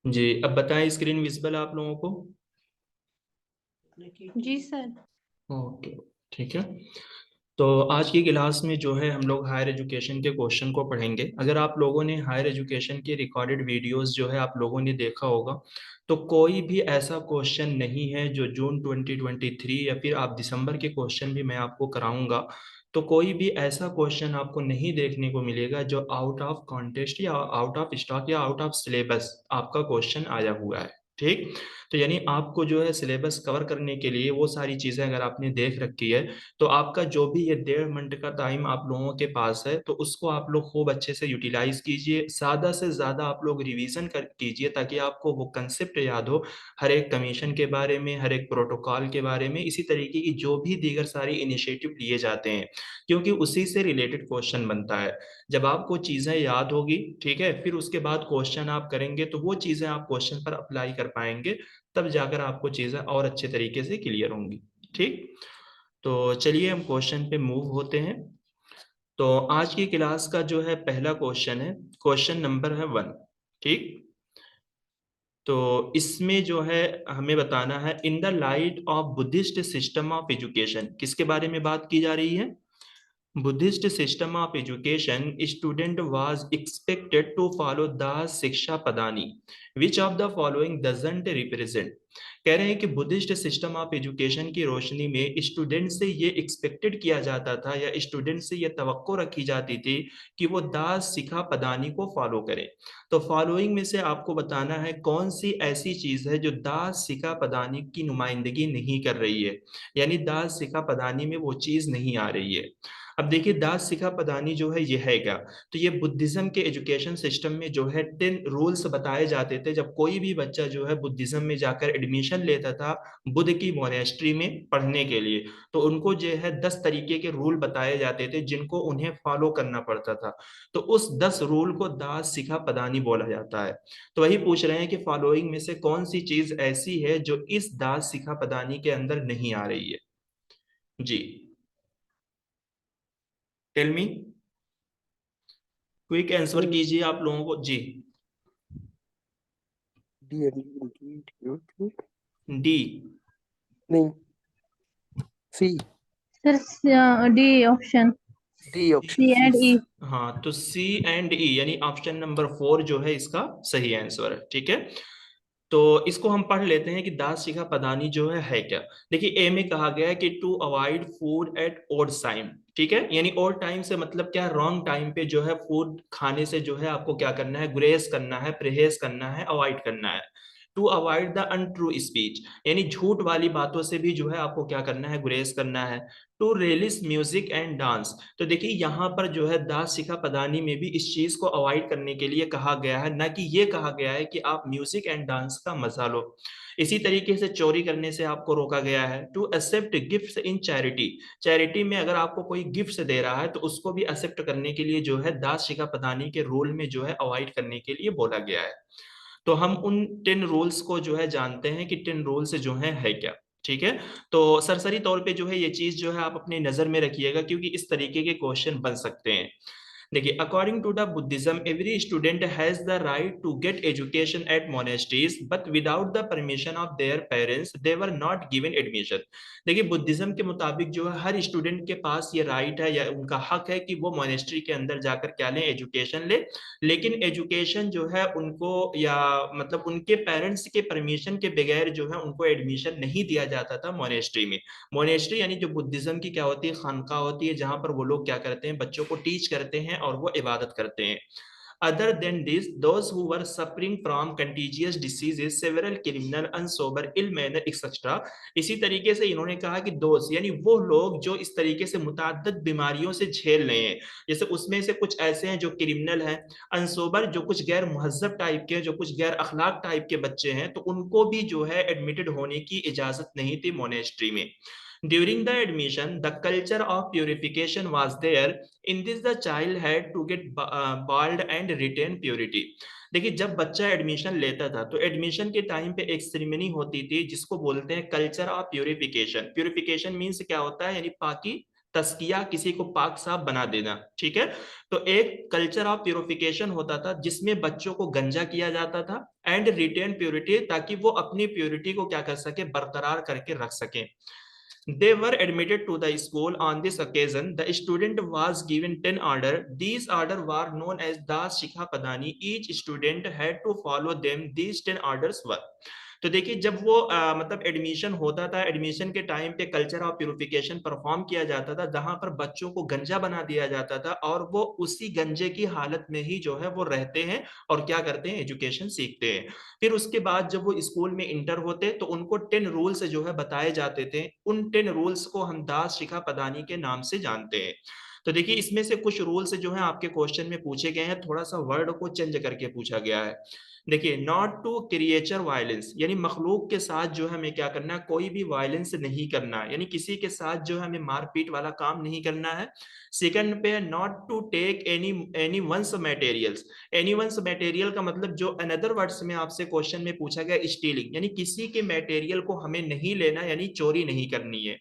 जी, अब बताएं, screen visible आप लोगों को? जी सर। ओके, ठीक है। तो आज की क्लास में जो है हम लोग हायर एजुकेशन के क्वेश्चन को पढ़ेंगे। अगर आप लोगों ने हायर एजुकेशन के रिकॉर्डेड वीडियोस जो है आप लोगों ने देखा होगा, तो कोई भी ऐसा क्वेश्चन नहीं है जो जून 2023 या फिर आप दिसंबर के क्वेश्चन भी मैं आपको कराऊंगा, तो कोई भी ऐसा क्वेश्चन आपको नहीं देखने को मिलेगा जो आउट ऑफ कॉन्टेक्स्ट या आउट ऑफ स्टॉक या आउट ऑफ सिलेबस आपका क्वेश्चन आया हुआ है। ठीक, तो यानी आपको जो है सिलेबस कवर करने के लिए वो सारी चीज़ें अगर आपने देख रखी है, तो आपका जो भी ये 1.5 घंटे का टाइम आप लोगों के पास है, तो उसको आप लोग खूब अच्छे से यूटिलाइज कीजिए। ज़्यादा से ज़्यादा आप लोग रिवीजन कर कीजिए ताकि आपको वो कंसेप्ट याद हो, हर एक कमीशन के बारे में, हर एक प्रोटोकॉल के बारे में, इसी तरीके की जो भी दीगर सारी इनिशिएटिव लिए जाते हैं, क्योंकि उसी से रिलेटेड क्वेश्चन बनता है। जब आपको चीज़ें याद होगी, ठीक है, फिर उसके बाद क्वेश्चन आप करेंगे तो वो चीज़ें आप क्वेश्चन पर अप्लाई कर पाएंगे, तब जाकर आपको चीज़ें और अच्छे तरीके से क्लियर होंगी। ठीक, तो चलिए हम क्वेश्चन पे मूव होते हैं। तो आज की क्लास का जो है पहला क्वेश्चन है, क्वेश्चन नंबर है 1। ठीक, तो इसमें जो है हमें बताना है, इन the light of Buddhist system of education, किसके बारे में बात की जा रही है? Buddhist system of education, student was expected to follow the Siksha Padani. Which of the following doesn't represent? कह रहे हैं कि बुद्धिस्ट सिस्टम ऑफ एजुकेशन की रोशनी में स्टूडेंट से ये एक्सपेक्टेड किया जाता था या स्टूडेंट से ये तवक्को रखी जाती थी कि वो दास सिखा पदानी को फॉलो करें। तो फॉलोइंग में से आपको बताना है कौन सी ऐसी चीज है जो दास सिखा पदानी की नुमाइंदगी नहीं कर रही है, यानी दास सिखा पदानी में वो चीज नहीं आ रही है। अब देखिए, दास सिखा पदानी जो है ये है क्या? तो ये बुद्धिज्म के एजुकेशन सिस्टम में जो है 10 रूल्स बताए जाते थे जब कोई भी बच्चा जो है बुद्धिज्म में जाकर एडमिशन लेता था बुद्ध की मोनेस्ट्री में पढ़ने के लिए, तो उनको जो है 10 तरीके के रूल बताए जाते थे जिनको उन्हें फॉलो करना पड़ता था। तो उस 10 रूल को दास सिखा पदानी बोला जाता है। तो वही पूछ रहे हैं कि फॉलोइंग में से कौन सी चीज ऐसी है जो इस दास सिखा पदानी के अंदर नहीं आ रही है? जी, टेल मी, क्विक आंसर कीजिए आप लोगों को। जी, डी डी, नहीं, C, sir D option, D option, C and E. हाँ, तो सी एंड ई यानी ऑप्शन नंबर 4 जो है इसका सही आंसर है। ठीक है, तो इसको हम पढ़ लेते हैं कि दास शिखा पदानी जो है क्या। देखिए, ए में कहा गया है कि to avoid food at odd time. ठीक है, यानी ओड टाइम से मतलब क्या, रॉन्ग टाइम पे जो है फूड खाने से जो है आपको क्या करना है, गुरेज करना है, परहेज करना है, अवॉइड करना है। To avoid the untrue speech, यानी झूठ वाली बातों से भी जो है आपको क्या करना है, गुरेज करना है। To release music and dance, तो देखिए यहाँ पर जो है दास शिखा पदानी में भी इस चीज को अवॉइड करने के लिए कहा गया है, ना कि ये कहा गया है कि आप म्यूजिक एंड डांस का मजा लो। इसी तरीके से चोरी करने से आपको रोका गया है। To accept gifts in charity, charity में अगर आपको कोई गिफ्ट दे रहा है तो उसको भी एक्सेप्ट करने के लिए जो है दास शिखा पदानी के रूल में जो है अवॉइड करने के लिए बोला गया है। तो हम उन 10 रूल्स को जो है जानते हैं कि 10 रूल्स जो है क्या। ठीक है, तो सरसरी तौर पे जो है ये चीज जो है आप अपनी नजर में रखिएगा, क्योंकि इस तरीके के क्वेश्चन बन सकते हैं। देखिए, according to the Buddhism every student has the right to get education at monasteries but without the permission of their parents they were not given admission. देखिए, बुद्धिज्म के मुताबिक जो है हर स्टूडेंट के पास ये राइट है या उनका हक है कि वो मोनेस्ट्री के अंदर जाकर क्या लें, एजुकेशन ले। लेकिन एजुकेशन जो है उनको या मतलब उनके पेरेंट्स के परमिशन के बगैर जो है उनको एडमिशन नहीं दिया जाता था मोनेस्ट्री में। मोनेस्ट्री यानी जो बुद्धिज्म की क्या होती है, खानका होती है, जहां पर वो लोग क्या करते हैं, बच्चों को टीच करते हैं और वो इबादत करते हैं। Other than this, those who were suffering from contagious diseases, several criminal, unsober, ill manner, etc. इसी तरीके से इन्होंने कहा कि दोस्त यानी वो लोग जो इस तरीके से मुताद्दद बीमारियों से झेल रहे हैं, जैसे उसमें से कुछ ऐसे हैं जो क्रिमिनल हैं, अनसोबर जो कुछ गैर मुहज्जब टाइप के, जो कुछ गैर अखलाक टाइप के बच्चे हैं, तो उनको भी जो है एडमिटेड होने की इजाजत नहीं थी मोनेस्ट्री में। During the admission, the culture of purification was there. In this, the child had to get bald and retain purity. देखिए जब बच्चा एडमिशन लेता था तो एडमिशन के टाइम पे एक सेरेमनी होती थी जिसको बोलते हैं culture of purification. Purification means क्या होता है, यानी पाकी तस्किया, किसी को पाक साफ बना देना, ठीक है। तो एक कल्चर ऑफ प्यूरिफिकेशन होता था जिसमें बच्चों को गंजा किया जाता था एंड रिटेन प्योरिटी, ताकि वो अपनी प्योरिटी को क्या कर सके, बरकरार करके रख सके। They were admitted to the school. On this occasion, the student was given 10 orders. These orders were known as Das Shikha Padani. Each student had to follow them. These 10 orders were. तो देखिए जब वो मतलब admission होता था, admission के time पे culture of purification perform किया जाता था, जहां पर बच्चों को गंजा बना दिया जाता था और वो उसी गंजे की हालत में ही जो है वो रहते हैं और क्या करते हैं, एजुकेशन सीखते हैं। फिर उसके बाद जब वो स्कूल में इंटर होते तो उनको 10 रूल्स जो है बताए जाते थे। उन 10 रूल्स को हम दास शिखा पदानी के नाम से जानते हैं। तो देखिए इसमें से कुछ रूल्स जो है आपके क्वेश्चन में पूछे गए हैं, थोड़ा सा वर्ड को चेंज करके पूछा गया है। देखिए नॉट टू क्रिएचर वायलेंस, यानी मखलूक के साथ जो है हमें क्या करना है, कोई भी वायलेंस नहीं करना है, यानी किसी के साथ जो है हमें मारपीट वाला काम नहीं करना है। सेकंड पे not to take anyone's materials. Anyone's material का मतलब जो अनदर वर्ड्स में आपसे क्वेश्चन में पूछा गया, स्टीलिंग, यानी किसी के मटेरियल को हमें नहीं लेना, यानी चोरी नहीं करनी है।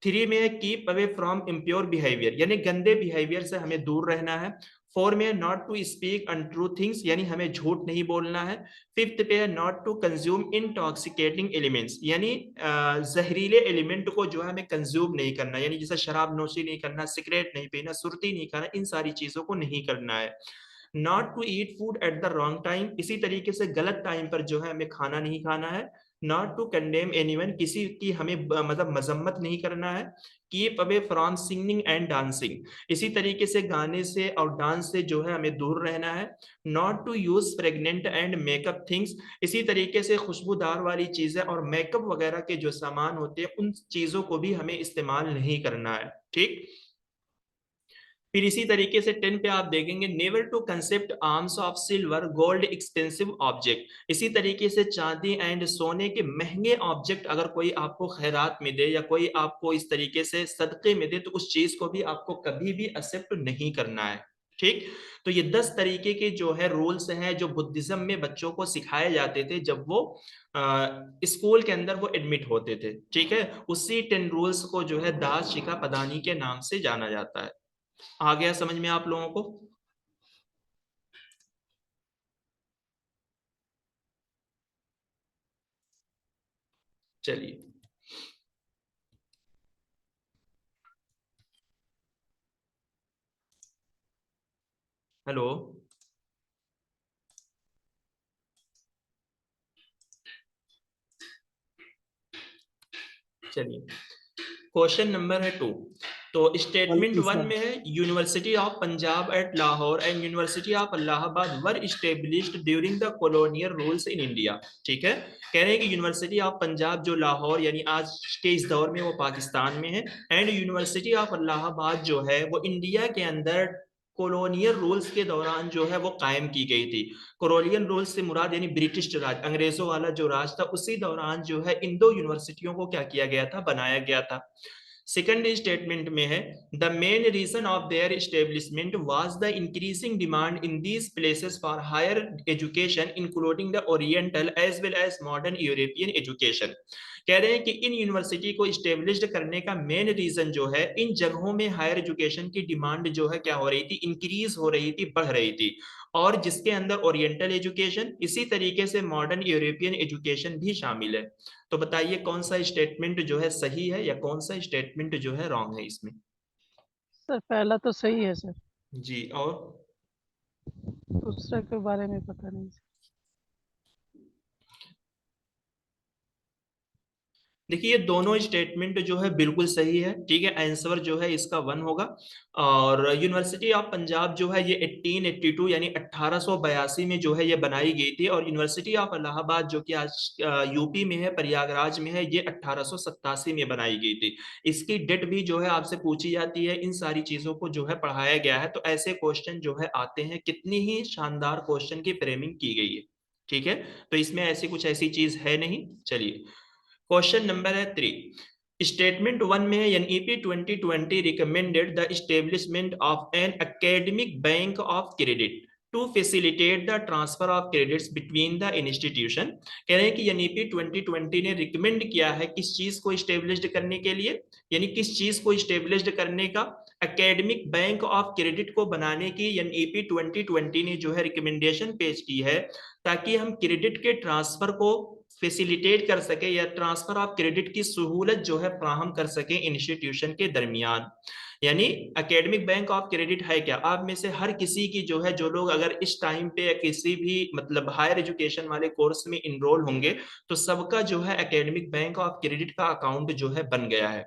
थ्री में है keep away from impure behaviour, यानी गंदे बिहेवियर से हमें दूर रहना है। फोर में है not to speak untrue things, यानी हमें झूठ नहीं बोलना है। फिफ्थ पे है not to consume intoxicating elements, यानी जहरीले एलिमेंट को जो है हमें कंज्यूम नहीं करना, यानी जैसे शराब नोशी नहीं करना, सिगरेट नहीं पीना, सुरती नहीं खाना, इन सारी चीजों को नहीं करना है। Not to eat food at the wrong time, इसी तरीके से गलत टाइम पर जो है हमें खाना नहीं खाना है। नॉट टू कंडेम एनीवन, किसी की हमें मतलब मजम्मत नहीं करना है। Keep away from singing and dancing, इसी तरीके से गाने से और डांस से जो है हमें दूर रहना है। Not to use pregnant and makeup things, इसी तरीके से खुशबूदार वाली चीजें और मेकअप वगैरह के जो सामान होते हैं उन चीजों को भी हमें इस्तेमाल नहीं करना है, ठीक। फिर इसी तरीके से 10 पे आप देखेंगे never to concept arms of silver gold expensive object, इसी तरीके से चांदी एंड सोने के महंगे ऑब्जेक्ट अगर कोई आपको खैरात में दे या कोई आपको इस तरीके से सदके में दे तो उस चीज को भी आपको कभी भी एक्सेप्ट नहीं करना है, ठीक। तो ये 10 तरीके के जो है रूल्स हैं जो बुद्धिज्म में बच्चों को सिखाए जाते थे जब वो स्कूल के अंदर वो एडमिट होते थे, ठीक है। उसी 10 रूल्स को जो है दास शिखा पदानी के नाम से जाना जाता है। आ गया समझ में आप लोगों को? चलिए हेलो, चलिए क्वेश्चन नंबर है 2। तो स्टेटमेंट 1 में है university of Punjab at Lahore and university of Allahabad were established during the colonial rules in India, ठीक है। कह रहे हैं कि यूनिवर्सिटी ऑफ पंजाब जो लाहौर यानी आज के इस दौर में वो पाकिस्तान में है, एंड यूनिवर्सिटी ऑफ इलाहाबाद जो है वो इंडिया के अंदर कॉलोनियल रूल्स के दौरान जो है वो कायम की गई थी। कॉलोनियल रूल्स से मुराद यानी ब्रिटिश राज, अंग्रेजों वाला जो राज था, उसी दौरान जो है इन दो यूनिवर्सिटियों को क्या किया गया था, बनाया गया था। सेकंड स्टेटमेंट में है the main reason of their establishment was the increasing demand in these places for higher education including the oriental as well as modern European education. कह रहे हैं कि इन यूनिवर्सिटी को स्टेब्लिश्ड करने का मेन रीजन जो है इन जगहों में हायर एजुकेशन की डिमांड जो है क्या हो रही थी, इंक्रीज हो रही थी, बढ़ रही थी, और जिसके अंदर ओरिएंटल एजुकेशन इसी तरीके से मॉडर्न यूरोपियन एजुकेशन भी शामिल है। तो बताइए कौन सा स्टेटमेंट जो है सही है या कौन सा स्टेटमेंट जो है रॉन्ग है इसमें? सर पहला तो सही है सर, जी, और दूसरा के बारे में पता नहीं सर। देखिए ये दोनों स्टेटमेंट जो है बिल्कुल सही है, ठीक है। आंसर जो है इसका 1 होगा। और यूनिवर्सिटी ऑफ पंजाब जो है ये 1882 यानी 1882 में जो है ये बनाई गई थी, और यूनिवर्सिटी ऑफ इलाहाबाद जो कि आज यूपी में है, प्रयागराज में है, ये 1887 में बनाई गई थी। इसकी डेट भी जो है आपसे पूछी जाती है, इन सारी चीजों को जो है पढ़ाया गया है। तो ऐसे क्वेश्चन जो है आते हैं, कितनी ही शानदार क्वेश्चन की फ्रेमिंग की गई है, ठीक है। तो इसमें ऐसी कुछ ऐसी चीज है नहीं। चलिए क्वेश्चन नंबर है 3। स्टेटमेंट 1 में है NEP 2020 recommended the establishment of an academic bank of credit. To facilitate the transfer of credits between the institution. कह रहे हैं कि एनईपी 2020 ने रिकमेंड किया है किस चीज को स्टेब्लिश्ड करने के लिए, यानी किस चीज को स्टेब्लिश्ड करने का, एकेडमिक बैंक ऑफ क्रेडिट को बनाने की एनईपी 2020 ने जो है रिकमेंडेशन पेश की है, ताकि हम क्रेडिट के ट्रांसफर को फैसिलिटेट कर सके या ट्रांसफर ऑफ क्रेडिट की सहूलत जो है फ्राहम कर सके इंस्टीट्यूशन के दरमियान। यानी एकेडमिक बैंक ऑफ क्रेडिट है क्या, आप में से हर किसी की जो है, जो लोग अगर इस टाइम पे किसी भी मतलब हायर एजुकेशन वाले कोर्स में इनरोल होंगे तो सबका जो है एकेडमिक बैंक ऑफ क्रेडिट का अकाउंट जो है बन गया है।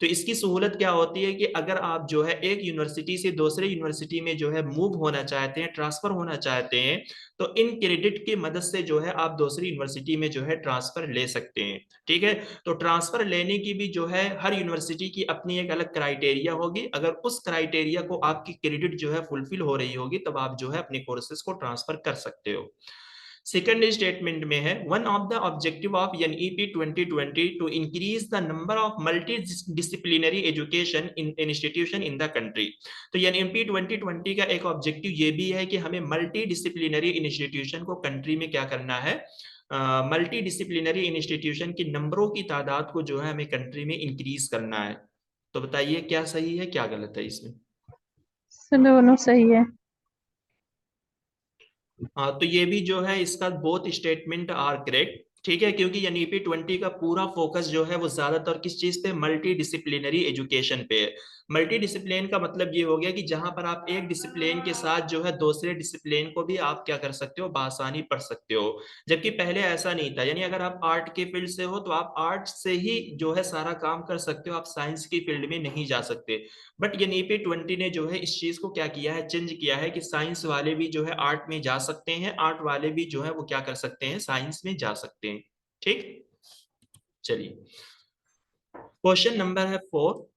तो इसकी सहूलत क्या होती है कि अगर आप जो है एक यूनिवर्सिटी से दूसरे यूनिवर्सिटी में जो है मूव होना चाहते हैं, ट्रांसफर होना चाहते हैं, तो इन क्रेडिट की मदद से जो है आप दूसरी यूनिवर्सिटी में जो है ट्रांसफर ले सकते हैं। ठीक है, तो ट्रांसफर लेने की भी जो है हर यूनिवर्सिटी की अपनी एक अलग क्राइटेरिया होगी। अगर उस क्राइटेरिया को आपकी क्रेडिट जो है फुलफिल हो रही होगी तब आप जो है अपने कोर्सेज को ट्रांसफर कर सकते हो। सेकंड स्टेटमेंट में है, one of the objective of NEP 2020 to increase the number of multidisciplinary education in institution in the country. तो एनईपी 2020 का एक ऑब्जेक्टिव ये भी है कि हमें मल्टी डिसिप्लिनरी इंस्टीट्यूशन को कंट्री में क्या करना है, मल्टी डिसिप्लिनरी इंस्टीट्यूशन की नंबरों की तादाद को जो है हमें कंट्री में इंक्रीज करना है। तो बताइए क्या सही है क्या गलत है इसमें। सर दोनों सही है। हाँ, तो ये भी जो है इसका बोथ स्टेटमेंट आर करेक्ट। ठीक है, क्योंकि एनईपी 20 का पूरा फोकस जो है वो ज्यादातर किस चीज पे, मल्टी डिसिप्लिनरी एजुकेशन पे है। मल्टी डिसिप्लिन का मतलब ये हो गया कि जहां पर आप एक डिसिप्लिन के साथ जो है दूसरे डिसिप्लिन को भी आप क्या कर सकते हो, बासानी पढ़ सकते हो, जबकि पहले ऐसा नहीं था। यानी अगर आप आर्ट के फील्ड से हो तो आप आर्ट से ही जो है सारा काम कर सकते हो, आप साइंस की फील्ड में नहीं जा सकते। बट एनईपी 20 ने जो है इस चीज को क्या किया है, चेंज किया है कि साइंस वाले भी जो है आर्ट में जा सकते हैं, आर्ट वाले भी जो है वो क्या कर सकते हैं, साइंस में जा सकते हैं। ठीक, चलिए क्वेश्चन नंबर है 4।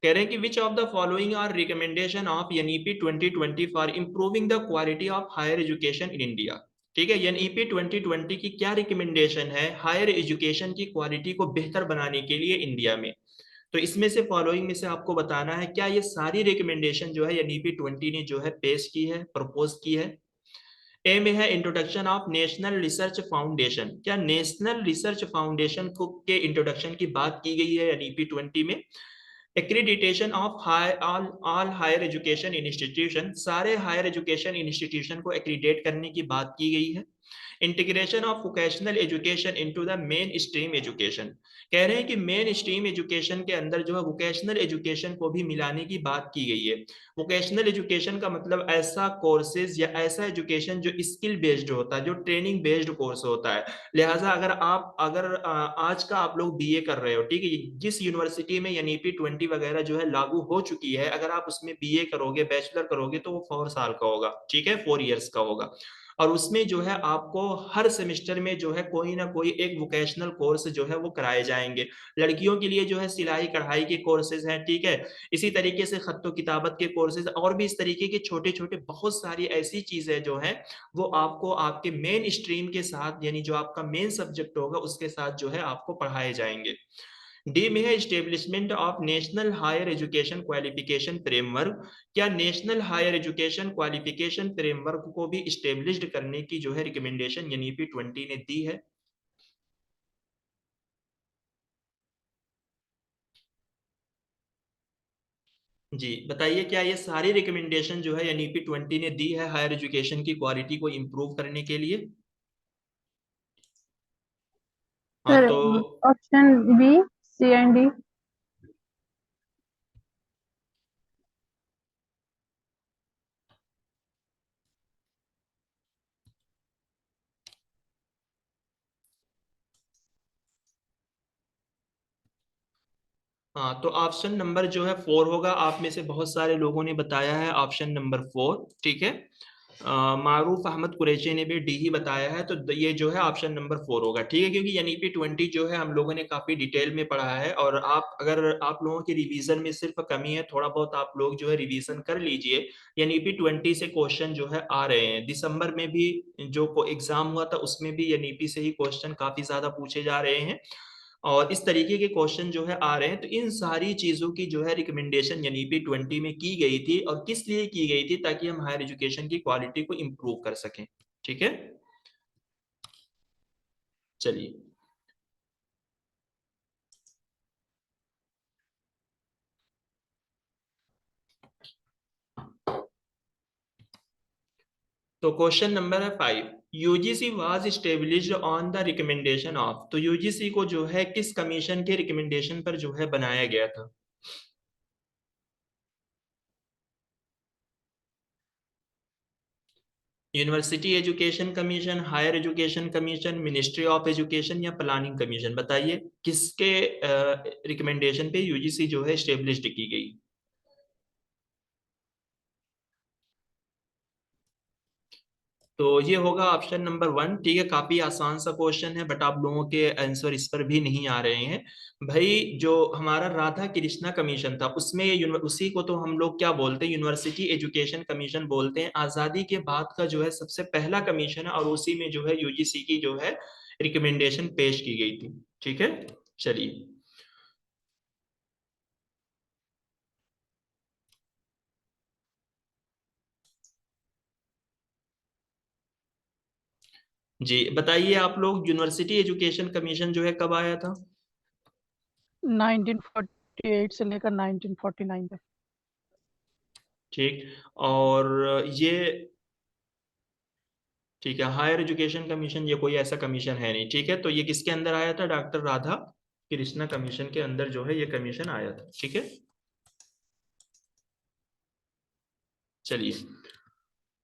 कह रहे हैं कि which of the following are recommendation of NEP 2020 for improving the quality of higher education in India. ठीक है, एनईपी 2020 की क्या रिकमेंडेशन है हायर एजुकेशन की क्वालिटी को बेहतर बनाने के लिए इंडिया में। तो इसमें से फॉलोइंग में से आपको बताना है क्या ये सारी रिकमेंडेशन जो है एनईपी 20 ने जो है पेश की है, प्रपोज की है। ए में है introduction of national research foundation. क्या नेशनल रिसर्च फाउंडेशन को के इंट्रोडक्शन की बात की गई है एनईपी 20 में। Accreditation of all higher education institution, सारे हायर एजुकेशन इंस्टीट्यूशन को एक्रीडेट करने की बात की गई है। Integration of vocational education into the mainstream education, कह रहे हैं कि मेन स्ट्रीम एजुकेशन के अंदर जो है वोकेशनल एजुकेशन को भी मिलाने की बात की गई है। वोकेशनल एजुकेशन का मतलब ऐसा कोर्सेज या ऐसा एजुकेशन जो स्किल बेस्ड होता है, जो ट्रेनिंग बेस्ड कोर्स होता है। लिहाजा अगर आज का आप लोग बीए कर रहे हो, ठीक है, जिस यूनिवर्सिटी में एनईपी 20 वगैरह जो है लागू हो चुकी है, अगर आप उसमें बीए करोगे, बैचलर करोगे तो वो 4 साल का होगा। ठीक है, 4 इयर्स का होगा। और उसमें जो है आपको हर सेमेस्टर में जो है कोई ना कोई एक वोकेशनल कोर्स जो है वो कराए जाएंगे। लड़कियों के लिए जो है सिलाई कढ़ाई के कोर्सेज हैं, ठीक है, इसी तरीके से खत्तो किताबत के कोर्सेज, और भी इस तरीके के छोटे छोटे बहुत सारी ऐसी चीजें जो है वो आपको आपके मेन स्ट्रीम के साथ, यानी जो आपका मेन सब्जेक्ट होगा उसके साथ जो है आपको पढ़ाए जाएंगे। डी में है establishment of national higher education qualification framework. क्या national higher education qualification framework को भी स्टेब्लिश्ड करने की जो है रिकमेंडेशन एनईपी 20 ने दी है। जी बताइए, क्या ये सारी रिकमेंडेशन जो है एनईपी 20 ने दी है हायर एजुकेशन की क्वालिटी को इंप्रूव करने के लिए। हाँ सर तो option B, C and D. हाँ, तो ऑप्शन नंबर जो है 4 होगा। आप में से बहुत सारे लोगों ने बताया है ऑप्शन नंबर 4। ठीक है, मारूफ अहमद कुरैशी ने भी डी ही बताया है, तो ये जो है ऑप्शन नंबर 4 होगा। ठीक है, क्योंकि एनईपी 20 जो है हम लोगों ने काफी डिटेल में पढ़ा है, और अगर आप लोगों की रिवीजन में सिर्फ कमी है, थोड़ा बहुत आप लोग जो है रिवीजन कर लीजिए। एनईपी 20 से क्वेश्चन जो है आ रहे हैं। दिसंबर में भी जो एग्जाम हुआ था उसमें भी एनईपी से ही क्वेश्चन काफी ज्यादा पूछे जा रहे हैं। और इस तरीके के क्वेश्चन जो है आ रहे हैं। तो इन सारी चीजों की जो है रिकमेंडेशन यानी P20 में की गई थी, और किस लिए की गई थी, ताकि हम हायर एजुकेशन की क्वालिटी को इंप्रूव कर सकें। ठीक है, चलिए। तो क्वेश्चन नंबर है 5। UGC was established on the recommendation of. तो यूजीसी को जो है किस कमीशन के रिकमेंडेशन पर जो है बनाया गया था? University education commission, higher education commission, ministry of education, या प्लानिंग कमीशन? बताइए किसके रिकमेंडेशन पे यूजीसी जो है स्टेब्लिश्ड की गई? तो ये होगा ऑप्शन नंबर 1। ठीक है, काफी आसान सा क्वेश्चन है, बट आप लोगों के आंसर इस पर भी नहीं आ रहे हैं। भाई, जो हमारा राधा कृष्णा कमीशन था, उसमें उसी को तो हम लोग क्या बोलते हैं, यूनिवर्सिटी एजुकेशन कमीशन बोलते हैं। आजादी के बाद का जो है सबसे पहला कमीशन है, और उसी में जो है यूजीसी की जो है रिकमेंडेशन पेश की गई थी। ठीक है, चलिए। जी बताइए आप लोग, यूनिवर्सिटी एजुकेशन कमीशन जो है कब आया था? 1948 से लेकर 1949 तक। ठीक। और ये, ठीक है, हायर एजुकेशन कमीशन ये कोई ऐसा कमीशन है नहीं। ठीक है, तो ये किसके अंदर आया था? डॉक्टर राधा कृष्णा कमीशन के अंदर जो है ये कमीशन आया था। ठीक है, चलिए।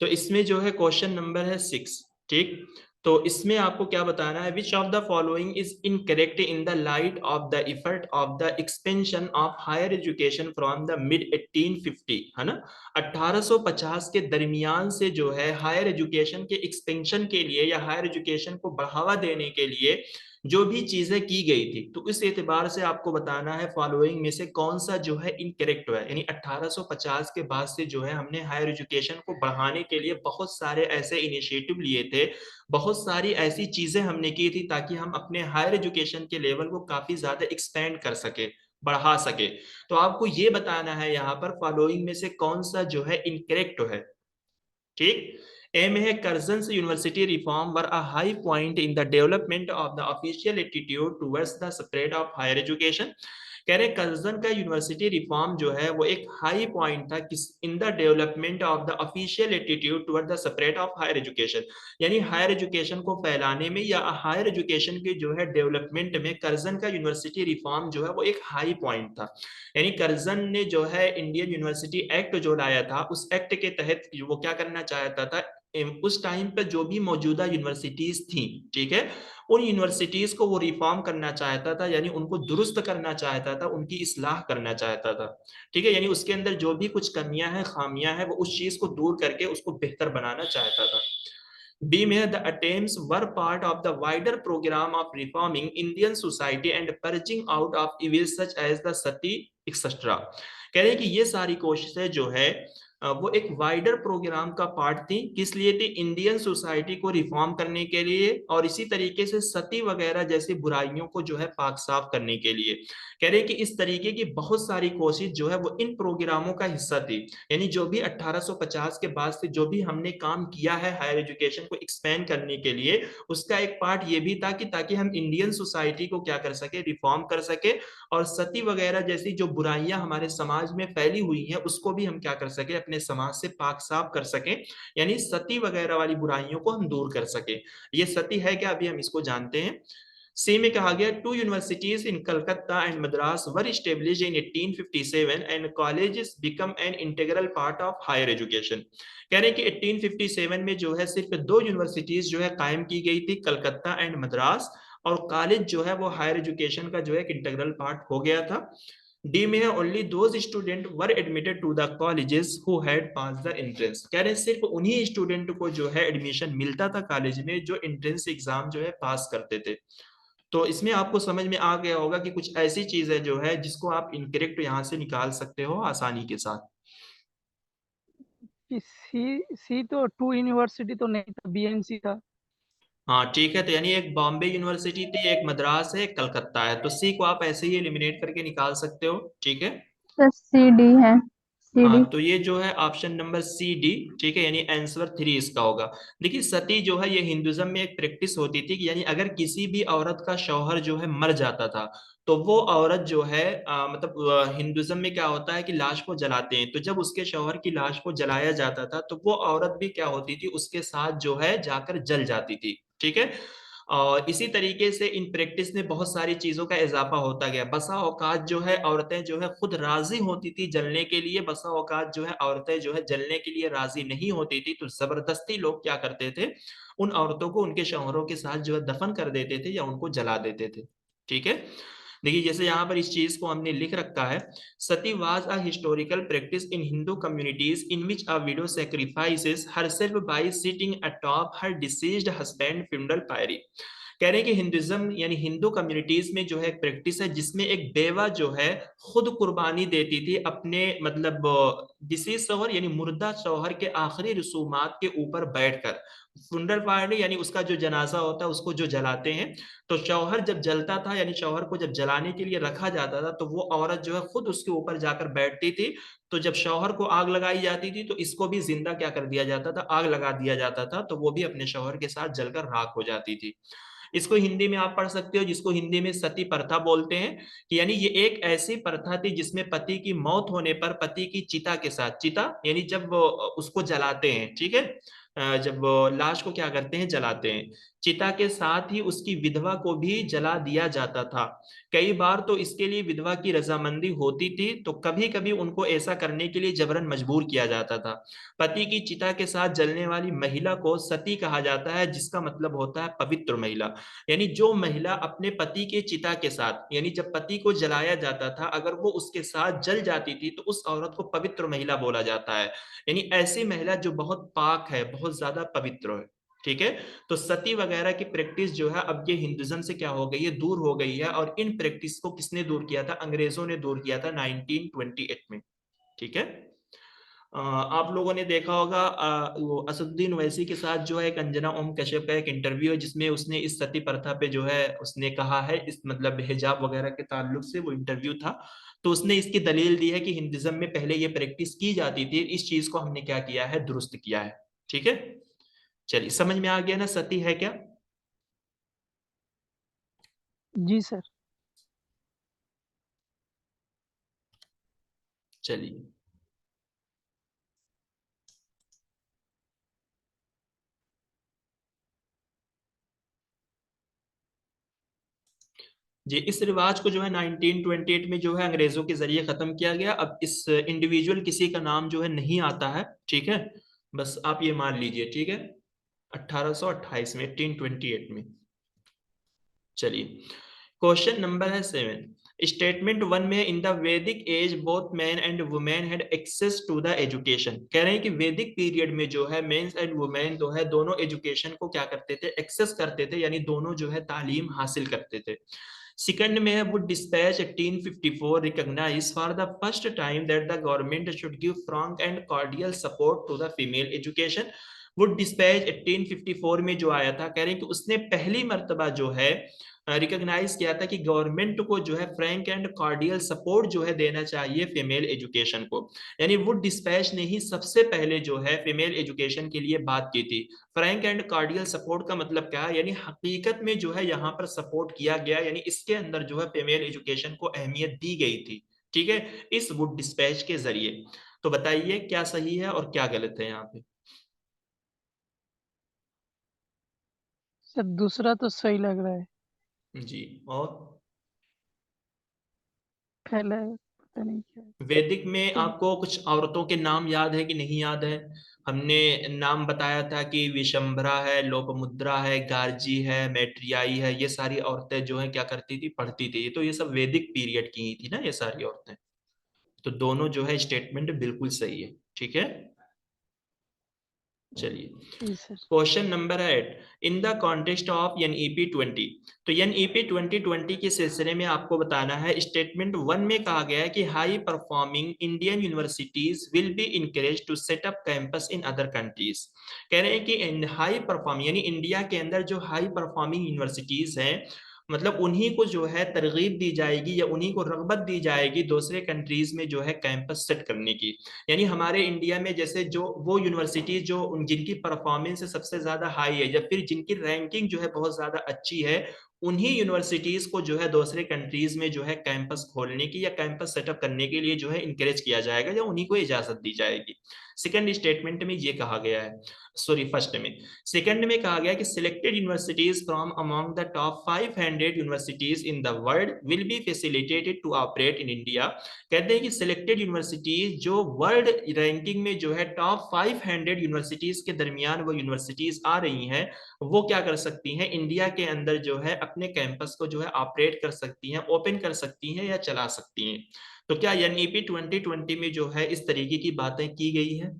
तो इसमें जो है क्वेश्चन नंबर है 6। ठीक। तो इसमें आपको क्या बताना है, which of the following is incorrect in the light of the effort of the expansion of higher education from the mid 1850, है ना? 1850 के दरमियान से जो है हायर एजुकेशन के एक्सपेंशन के लिए या हायर एजुकेशन को बढ़ावा देने के लिए जो भी चीजें की गई थी, तो इस एतबार से आपको बताना है फॉलोइंग में से कौन सा जो है इनकरेक्ट हुआ है। यानी 1850 के बाद से जो है हमने हायर एजुकेशन को बढ़ाने के लिए बहुत सारे ऐसे इनिशिएटिव लिए थे, बहुत सारी ऐसी चीजें हमने की थी, ताकि हम अपने हायर एजुकेशन के लेवल को काफी ज्यादा एक्सपेंड कर सके, बढ़ा सके। तो आपको ये बताना है यहाँ पर फॉलोइंग में से कौन सा जो है इनकरेक्ट है। ठीक। ए में है, Curzon university reform were a high point in the development of the official attitude towards the spread of higher education. कह रहे कर्जन का यूनिवर्सिटी रिफॉर्म जो है वो एक हाई पॉइंट था किस in the development of the official attitude toward the spread of higher education. यानी हायर एजुकेशन को फैलाने में या हायर एजुकेशन के जो है डेवलपमेंट में कर्जन का यूनिवर्सिटी रिफॉर्म जो है वो एक हाई पॉइंट था। यानी कर्जन ने जो है इंडियन यूनिवर्सिटी एक्ट जो लाया था, उस एक्ट के तहत वो क्या करना चाहता था, उस टाइम पे जो भी मौजूदा यूनिवर्सिटीज थी, ठीक है, उन यूनिवर्सिटीज को वो रिफॉर्म करना चाहता था, यानी उनको दुरुस्त करना चाहता था, उनकी इस्लाह करना चाहता था। ठीक है, यानी उसके अंदर जो भी कुछ कमियां हैं, खामियां हैं, वो उस चीज को दूर करके उसको बेहतर बनाना चाहता था। बी में, the attempts were part of the wider programme of reforming Indian society and purging out of evils such as the sati etcetera. कह रहे हैं कि ये सारी कोशिशें जो है वो एक वाइडर प्रोग्राम का पार्ट थी। किस लिए थी? इंडियन सोसाइटी को रिफॉर्म करने के लिए, और इसी तरीके से सती वगैरह जैसी बुराइयों को जो है पाक साफ करने के लिए। कह रहे हैं कि इस तरीके की बहुत सारी कोशिश जो है वो इन प्रोग्रामों का हिस्सा थी। यानी जो भी 1850 के बाद से जो भी हमने काम किया है हायर एजुकेशन को एक्सपेंड करने के लिए, उसका एक पार्ट ये भी था कि ताकि हम इंडियन सोसाइटी को क्या कर सके, रिफॉर्म कर सके, और सती वगैरह जैसी जो बुराइयां हमारे समाज में फैली हुई हैं उसको भी हम क्या कर सके, अपने समाज से पाक साफ कर सके। यानी सती वगैरह वाली बुराइयों को हम दूर कर सके। ये सती है क्या, अभी हम इसको जानते हैं। सी में कहा गया, two universities in Calcutta and Madras were established in 1857 and colleges become an integral part of higher education. कह रहे हैं कि 1857 में जो है सिर्फ दो यूनिवर्सिटीज जो है कायम की गई थी, कलकत्ता एंड मद्रास, और कॉलेज जो है वो हायर एजुकेशन का जो है एक इंटीग्रल पार्ट हो गया था। डी में है, only those student were admitted to the colleges who had pass the entrance. कह रहे हैं सिर्फ उन्हीं स्टूडेंट को जो है एडमिशन मिलता था कॉलेज में जो एंट्रेंस एग्जाम जो है पास करते थे। तो इसमें आपको समझ में आ गया होगा कि कुछ ऐसी चीज है जो है जिसको आप इनकरेक्ट यहाँ से निकाल सकते हो आसानी के साथ। कि सी सी तो टू यूनिवर्सिटी तो नहीं था, बीएनसी था। हाँ ठीक है, तो यानी एक बॉम्बे यूनिवर्सिटी थी, एक मद्रास है, एक कलकत्ता है, तो सी को आप ऐसे ही एलिमिनेट करके निकाल सकते हो। ठीक है। सर सी डी है, सी डी। हाँ तो ये जो है ऑप्शन नंबर सी डी, ठीक है, यानी आंसर 3 इसका होगा। देखिए सती जो है ये हिंदुज्म में एक प्रैक्टिस होती थी कि यानी अगर किसी भी औरत का शौहर जो है मर जाता था, तो वो औरत जो है मतलब हिंदुज्म में क्या होता है कि लाश को जलाते हैं, तो जब उसके शौहर की लाश को जलाया जाता था तो वो औरत भी क्या होती थी, उसके साथ जो है जाकर जल जाती थी। ठीक है। और इसी तरीके से इन प्रैक्टिस में बहुत सारी चीजों का इजाफा होता गया। बसा औकात जो है औरतें जो है खुद राजी होती थी जलने के लिए, बसा औकात जो है औरतें जो है जलने के लिए राजी नहीं होती थी, तो जबरदस्ती लोग क्या करते थे, उन औरतों को उनके शौहरों के साथ जो है दफन कर देते थे या उनको जला देते थे। ठीक है। देखिए जैसे यहाँ पर इस चीज को हमने लिख रखा है, sati was a historical practice in Hindu communities in which a widow sacrifices herself by sitting atop her deceased husband funeral pyre। कह रहे हैं कि हिंदुज्म यानी हिंदू कम्युनिटीज में जो है एक प्रैक्टिस है जिसमें एक बेवा जो है खुद कुर्बानी देती थी अपने मतलब डिसीज शौहर यानी मुर्दा शौहर के आखिरी रसूमात के ऊपर बैठकर। फुंडल पार्टी यानी उसका जो जनाजा होता है उसको जो जलाते हैं, तो शौहर जब जलता था यानी शौहर को जब जलाने के लिए रखा जाता था तो वो औरत जो है खुद उसके ऊपर जाकर बैठती थी। तो जब शौहर को आग लगाई जाती थी तो इसको भी जिंदा क्या कर दिया जाता था, आग लगा दिया जाता था, तो वो भी अपने शौहर के साथ जलकर राख हो जाती थी। इसको हिंदी में आप पढ़ सकते हो, जिसको हिंदी में सती प्रथा बोलते हैं, कि यानी ये एक ऐसी प्रथा थी जिसमें पति की मौत होने पर पति की चिता के साथ, चिता यानी जब उसको जलाते हैं, ठीक है, जब लाश को क्या करते हैं, जलाते हैं, चिता के साथ ही उसकी विधवा को भी जला दिया जाता था। कई बार तो इसके लिए विधवा की रजामंदी होती थी, तो कभी कभी उनको ऐसा करने के लिए जबरन मजबूर किया जाता था। पति की चिता के साथ जलने वाली महिला को सती कहा जाता है, जिसका मतलब होता है पवित्र महिला। यानी जो महिला अपने पति के चिता के साथ यानी जब पति को जलाया जाता था अगर वो उसके साथ जल जाती थी तो उस औरत को पवित्र महिला बोला जाता है। यानी ऐसी महिला जो बहुत पाक है, बहुत ज्यादा पवित्र है। ठीक है। तो सती वगैरह की प्रैक्टिस जो है अब ये हिंदुज्म से क्या हो गई है, दूर हो गई है। और इन प्रैक्टिस को किसने दूर किया था, अंग्रेजों ने दूर किया था 1928 में। ठीक है। आप लोगों ने देखा होगा वो असदुद्दीन ओवैसी के साथ जो है एक अंजना ओम कश्यप का एक इंटरव्यू है जिसमें उसने इस सती प्रथा पे जो है उसने कहा है, इस मतलब हिजाब वगैरह के ताल्लुक से वो इंटरव्यू था। तो उसने इसकी दलील दी है कि हिंदुज्म में पहले ये प्रैक्टिस की जाती थी, इस चीज को हमने क्या किया है, दुरुस्त किया है। ठीक है। चलिए समझ में आ गया ना सती है क्या। जी सर। चलिए जी, इस रिवाज को जो है 1928 में जो है अंग्रेजों के जरिए खत्म किया गया। अब इस इंडिविजुअल किसी का नाम जो है नहीं आता है, ठीक है, बस आप ये मान लीजिए। ठीक है। 1828 में, 1828 में। चलिए क्वेश्चन नंबर है 7। स्टेटमेंट 1 में in the Vedic age both man and women had access to the education. कह रहे हैं कि वैदिक पीरियड में जो है मेंस एंड वुमेन जो है दोनों एजुकेशन को क्या करते थे, एक्सेस करते थे, यानी दोनों जो है तालीम हासिल करते थे। सेकंड में है Wood dispatch 1854 recognise for the first time that the government should give frank and cordial support to the female education. Wood dispatch 1854 में जो आया था, कह रहे हैं कि उसने पहली मर्तबा जो है रिकॉग्नाइज किया था कि गवर्नमेंट को जो है फ्रैंक एंड कॉर्डियल सपोर्ट जो है देना चाहिए फीमेल एजुकेशन को। यानी वुड डिस्पैच ने ही सबसे पहले जो है फीमेल एजुकेशन के लिए बात की थी। फ्रैंक एंड कार्डियल सपोर्ट का मतलब क्या है, यानी हकीकत में जो है यहाँ पर सपोर्ट किया गया, यानी इसके अंदर जो है फीमेल एजुकेशन को अहमियत दी गई थी। ठीक है, इस वुड डिस्पैच के जरिए। तो बताइए क्या सही है और क्या गलत है यहाँ पे। सर दूसरा तो सही लग रहा है। जी। और पहले पता नहीं क्या है। वैदिक में तो आपको कुछ औरतों के नाम याद है कि नहीं याद है। हमने नाम बताया था कि विशंभरा है, लोपमुद्रा है, गार्जी है, मैट्रियाई है, ये सारी औरतें जो है क्या करती थी, पढ़ती थी। तो ये सब वैदिक पीरियड की ही थी ना ये सारी औरतें। तो दोनों जो है स्टेटमेंट बिल्कुल सही है। ठीक है। चलिए, जी sir. Question number 8, in the context of NEP 20। तो एनईपी 2020 के सिलसिले में आपको बताना है, स्टेटमेंट 1 में कहा गया है कि high performing Indian universities will be encourage to set up campus in other countries. कह रहे हैं कि हाई परफॉर्मिंग यानी इंडिया के अंदर जो हाई परफॉर्मिंग यूनिवर्सिटीज हैं, मतलब उन्हीं को जो है तरगीब दी जाएगी या उन्हीं को रगबत दी जाएगी दूसरे कंट्रीज में जो है कैंपस सेट करने की। यानी हमारे इंडिया में जैसे जो वो यूनिवर्सिटीज जो जिनकी परफॉर्मेंस सबसे ज्यादा हाई है या फिर जिनकी रैंकिंग जो है बहुत ज्यादा अच्छी है, उन्हीं यूनिवर्सिटीज को जो है दूसरे कंट्रीज में जो है कैंपस खोलने की या कैंपस सेटअप करने के लिए जो है इंकरेज किया जाएगा या उन्हीं को इजाजत दी जाएगी। सेकंड स्टेटमेंट में ये कहा गया है, सॉरी फर्स्ट में, सेकंड में कहा गया कि selected universities from among the top 500 universities in the world will be facilitated to operate in India. कहते हैं कि सिलेक्टेड यूनिवर्सिटीज जो वर्ल्ड रैंकिंग में जो है टॉप 500 यूनिवर्सिटीज के दरमियान वो यूनिवर्सिटीज आ रही हैं, वो क्या कर सकती हैं, इंडिया के अंदर जो है अपने कैंपस को जो है ऑपरेट कर सकती हैं, ओपन कर सकती हैं या चला सकती हैं। तो क्या एनईपी 2020 में जो है इस तरीके की बातें की गई है?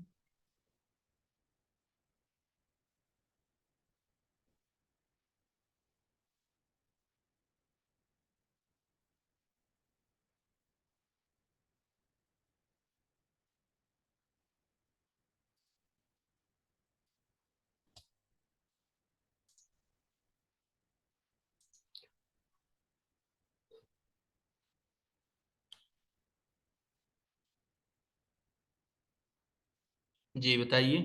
जी बताइए।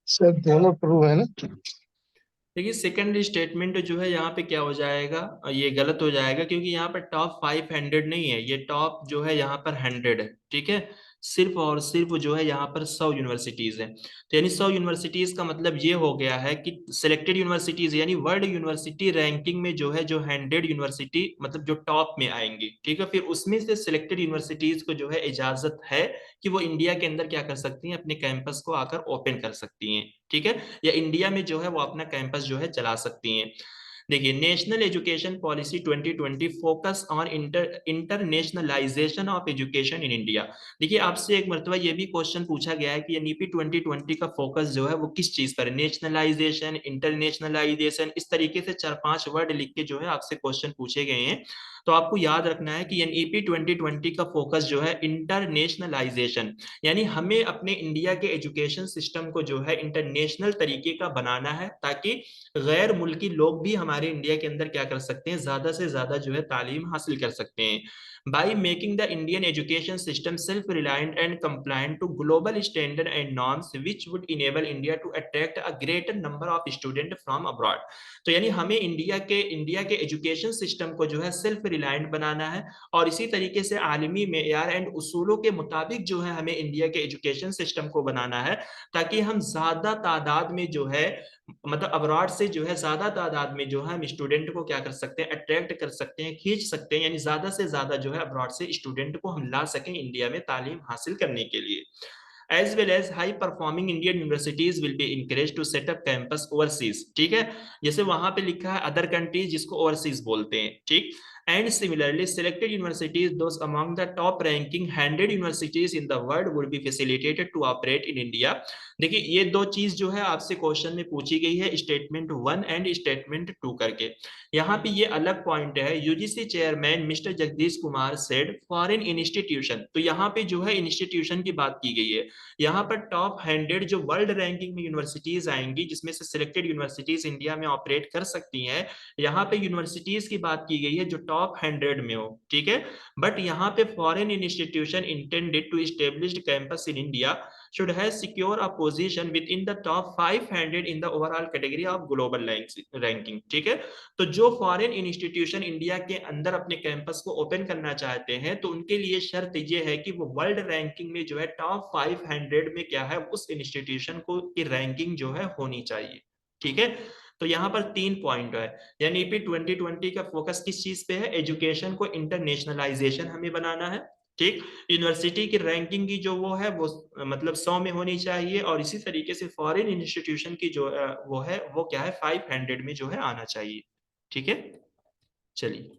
सर दोनों ट्रू है ना? देखिए सेकंड स्टेटमेंट जो है यहाँ पे क्या हो जाएगा, ये गलत हो जाएगा क्योंकि यहाँ पर टॉप 500 नहीं है, ये टॉप जो है यहाँ पर 100 है। ठीक है, सिर्फ और सिर्फ जो है यहाँ पर 100 यूनिवर्सिटीज है। तो यानी 100 यूनिवर्सिटीज का मतलब ये हो गया है कि सिलेक्टेड यूनिवर्सिटीज यानी वर्ल्ड यूनिवर्सिटी रैंकिंग में जो है जो 100 यूनिवर्सिटी मतलब जो टॉप में आएंगी, ठीक है, फिर उसमें से सिलेक्टेड यूनिवर्सिटीज को जो है इजाजत है कि वो इंडिया के अंदर क्या कर सकती हैं, अपने कैंपस को आकर ओपन कर सकती हैं। ठीक है, या इंडिया में जो है वो अपना कैंपस जो है चला सकती हैं। देखिए, national education policy 2020 focus on internationalisation of education in India. देखिए आपसे एक मरतबा ये भी क्वेश्चन पूछा गया है कि एनईपी 2020 का फोकस जो है वो किस चीज पर है, नेशनलाइजेशन, इंटरनेशनलाइजेशन, इस तरीके से 4-5 वर्ड लिख के जो है आपसे क्वेश्चन पूछे गए हैं। तो आपको याद रखना है कि एनईपी 2020 का फोकस जो है इंटरनेशनलाइजेशन, यानी हमें अपने इंडिया के एजुकेशन सिस्टम को जो है इंटरनेशनल तरीके का बनाना है ताकि गैर मुल्की लोग भी हमारे इंडिया के अंदर क्या कर सकते हैं, ज्यादा से ज्यादा जो है तालीम हासिल कर सकते हैं। By making the Indian education system self reliant and compliant to global standard and norms which would enable India to attract a greater number of student from abroad. तो यानी हमें इंडिया के एजुकेशन सिस्टम को जो है self reliant बनाना है और इसी तरीके से आलमी मेयार एंड उसूलों के मुताबिक जो है हमें इंडिया के एजुकेशन सिस्टम को बनाना है ताकि हम ज्यादा तादाद में जो है मतलब अब्रॉड से जो है ज्यादा तादाद में जो है हम स्टूडेंट को क्या कर सकते हैं, अट्रैक्ट कर सकते हैं, खींच सकते हैं, यानी ज्यादा से ज्यादा जो है अब्रॉड से स्टूडेंट को हम ला सकें इंडिया में तालीम हासिल करने के लिए। as well as high performing Indian universities will be encouraged to set up campus overseas। ठीक है, जैसे वहां पे लिखा है अदर कंट्रीज जिसको ओवरसीज बोलते हैं। ठीक, and similarly selected universities those among the top ranking 100 universities in the world would be facilitated to operate in India। देखिए ये दो चीज जो है आपसे क्वेश्चन में पूछी गई है, स्टेटमेंट 1 एंड स्टेटमेंट 2 करके। यहाँ पे ये अलग पॉइंट है, UGC chairman mister Jagdish Kumar said foreign institution, तो यहाँ पे जो है इंस्टीट्यूशन की बात की गई है। यहाँ पर टॉप 100 जो वर्ल्ड रैंकिंग में यूनिवर्सिटीज आएंगी जिसमें से सिलेक्टेड यूनिवर्सिटीज इंडिया में ऑपरेट कर सकती हैं, यहाँ पे यूनिवर्सिटीज की बात की गई है जो टॉप 100 में हो। ठीक है, बट यहाँ पे foreign institution intended to establish campus in India should have secure a position within the top 500 in the overall category of global ranking। ठीक है, तो जो फॉरेन इंस्टीट्यूशन इंडिया के अंदर अपने कैंपस को ओपन करना चाहते हैं तो उनके लिए शर्त ये है कि वो वर्ल्ड रैंकिंग में जो है टॉप 500 में क्या है उस इंस्टीट्यूशन को की रैंकिंग जो है होनी चाहिए। ठीक है, तो यहाँ पर 3 पॉइंट है, यानी पी 2020 का फोकस किस चीज पे है, एजुकेशन को इंटरनेशनलाइजेशन हमें बनाना है। ठीक, यूनिवर्सिटी की रैंकिंग की जो वो है वो मतलब 100 में होनी चाहिए और इसी तरीके से फॉरेन इंस्टीट्यूशन की जो वो है वो क्या है 500 में जो है आना चाहिए। ठीक है, चलिए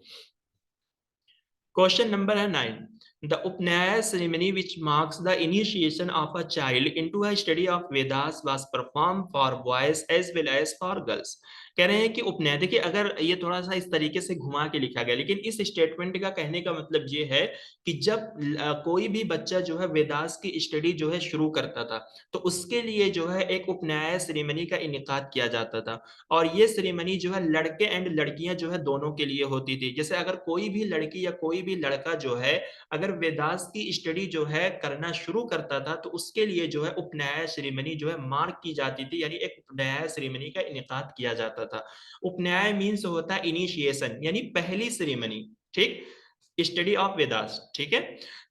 क्वेश्चन नंबर है 9, The Upnaya ceremony, which marks the initiation of a child into a study of Vedas, was performed for boys as well as for girls. कह रहे हैं कि उपनयन, देखिए अगर ये थोड़ा सा इस तरीके से घुमा के लिखा गया, लेकिन इस स्टेटमेंट का कहने का मतलब ये है कि जब कोई भी बच्चा जो है वेदास की स्टडी जो है शुरू करता था, तो उसके लिए जो है एक उपनयन सेरेमनी का इनेकाद किया जाता था। और ये सेरेमनी जो है लड़के एंड लड़कियां जो है दोनों के लिए होती थी। जैसे अगर कोई भी लड़की या कोई भी लड़का जो है अगर वेदास की स्टडी जो है करना शुरू करता था, तो उसके लिए जो है उपनयन सेरेमनी जो है मार्क की जाती थी, यानी एक उपनयन सेरेमनी का इनेकाद किया जाता था। उपनयन मीन्स होता है इनिशिएशन, यानी पहली सेरेमनी, ठीक, स्टडी ऑफ वेदास, ठीक है।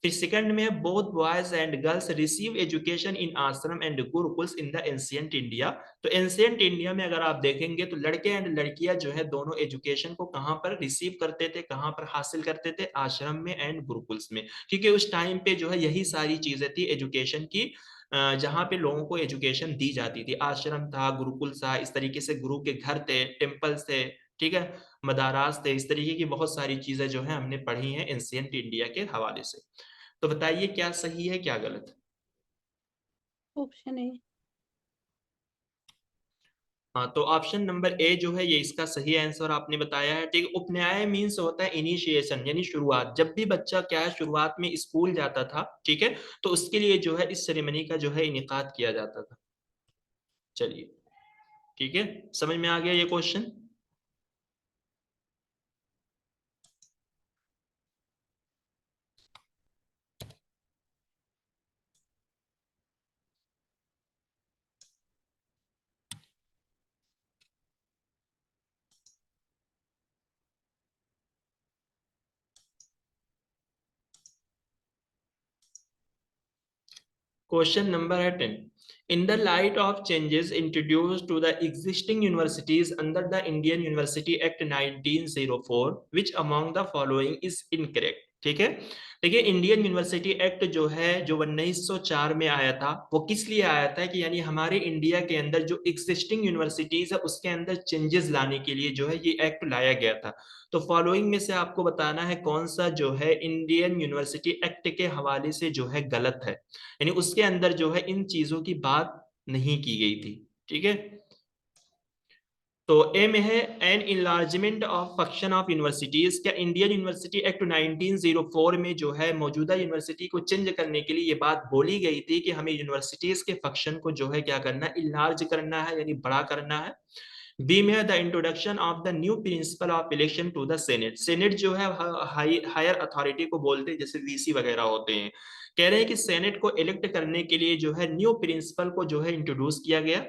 फिर सेकंड में both boys and girls receive education in ashram and gurukuls in the ancient India. तो एंशिएंट इंडिया में अगर आप देखेंगे तो लड़के एंड लड़कियां जो है दोनों एजुकेशन को कहां पर रिसीव करते थे, कहां पर हासिल करते थे, आश्रम में एंड गुरुकुल्स में, क्योंकि उस टाइम पे जो है यही सारी चीजें थी एजुकेशन की, जहां पे लोगों को एजुकेशन दी जाती थी। आश्रम था, गुरुकुल था, इस तरीके से गुरु के घर थे, टेम्पल्स थे, ठीक है, मदारास थे, इस तरीके की बहुत सारी चीजें जो है हमने पढ़ी हैं एंशिएंट इंडिया के हवाले से। तो बताइए क्या सही है क्या गलत। Option A. हाँ, तो ऑप्शन नंबर ए जो है ये इसका सही आंसर आपने बताया है, ठीक। उपनयन मीन्स होता है इनिशिएशन, यानी शुरुआत। जब भी बच्चा क्या है शुरुआत में स्कूल जाता था, ठीक है, तो उसके लिए जो है इस सेरेमनी का जो है इनेकाद किया जाता था। चलिए, ठीक है, समझ में आ गया ये question. Question number 10. In the light of changes introduced to the existing universities under the Indian University Act 1904, which among the following is incorrect? ठीक है, देखिए इंडियन यूनिवर्सिटी एक्ट जो है जो 1904 में आया था, वो किस लिए आया था कि यानी हमारे इंडिया के अंदर जो एग्जिस्टिंग यूनिवर्सिटीज है उसके अंदर चेंजेस लाने के लिए जो है ये एक्ट लाया गया था। तो फॉलोइंग में से आपको बताना है कौन सा जो है इंडियन यूनिवर्सिटी एक्ट के हवाले से जो है गलत है, यानी उसके अंदर जो है इन चीजों की बात नहीं की गई थी, ठीक है। तो ए में है an enlargement of function of universities. क्या इंडियन यूनिवर्सिटी एक्ट 1904 में जो है मौजूदा यूनिवर्सिटी को चेंज करने के लिए ये बात बोली गई थी कि हमें यूनिवर्सिटीज के फंक्शन को जो है क्या करना है, इनलार्ज करना है, यानी बड़ा करना है। बी में है the introduction of the new principle of election to the senate. Senate जो है हायर अथॉरिटी को बोलते हैं, जैसे वीसी वगैरह होते हैं। कह रहे हैं कि सेनेट को इलेक्ट करने के लिए जो है न्यू प्रिंसिपल को जो है इंट्रोड्यूस किया गया।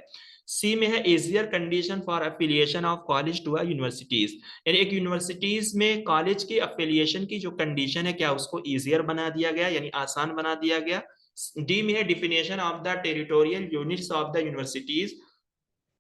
सी में है easier condition for affiliation of college to universities, यानी एक यूनिवर्सिटीज में कॉलेज की अफिलिएशन की जो कंडीशन है क्या उसको इजियर बना दिया गया, यानी आसान बना दिया गया। डी में है definition of the territorial units of the universities,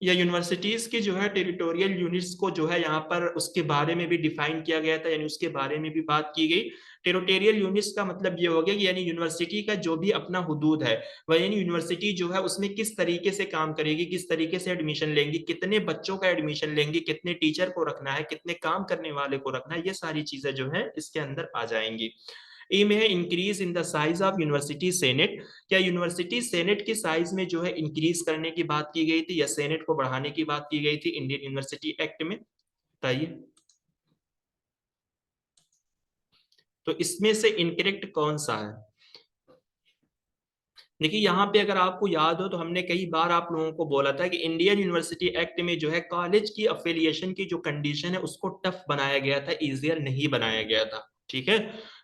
या यूनिवर्सिटीज की जो है टेरिटोरियल यूनिट्स को जो है यहाँ पर उसके बारे में भी डिफाइन किया गया था, यानी उसके बारे में भी बात की गई। टेरिटोरियल यूनिट्स का मतलब ये हो गया कि यानी यूनिवर्सिटी का जो भी अपना हुदूद है वह, यानी यूनिवर्सिटी जो है उसमें किस तरीके से काम करेगी, किस तरीके से एडमिशन लेंगी, कितने बच्चों का एडमिशन लेंगी, कितने टीचर को रखना है, कितने काम करने वाले को रखना है, ये सारी चीजें जो है इसके अंदर आ जाएंगी। ए में है increase in the size of university senate. क्या यूनिवर्सिटी सेनेट की साइज में जो है इंक्रीज करने की बात की गई थी या सेनेट को बढ़ाने की बात की गई थी इंडियन यूनिवर्सिटी एक्ट में, बताइए। तो इसमें से इनकरेक्ट कौन सा है। देखिए यहाँ पे अगर आपको याद हो तो हमने कई बार आप लोगों को बोला था कि इंडियन यूनिवर्सिटी एक्ट में जो है कॉलेज की अफिलिएशन की जो कंडीशन है उसको टफ बनाया गया था, इजियर नहीं बनाया गया था, ठीक है।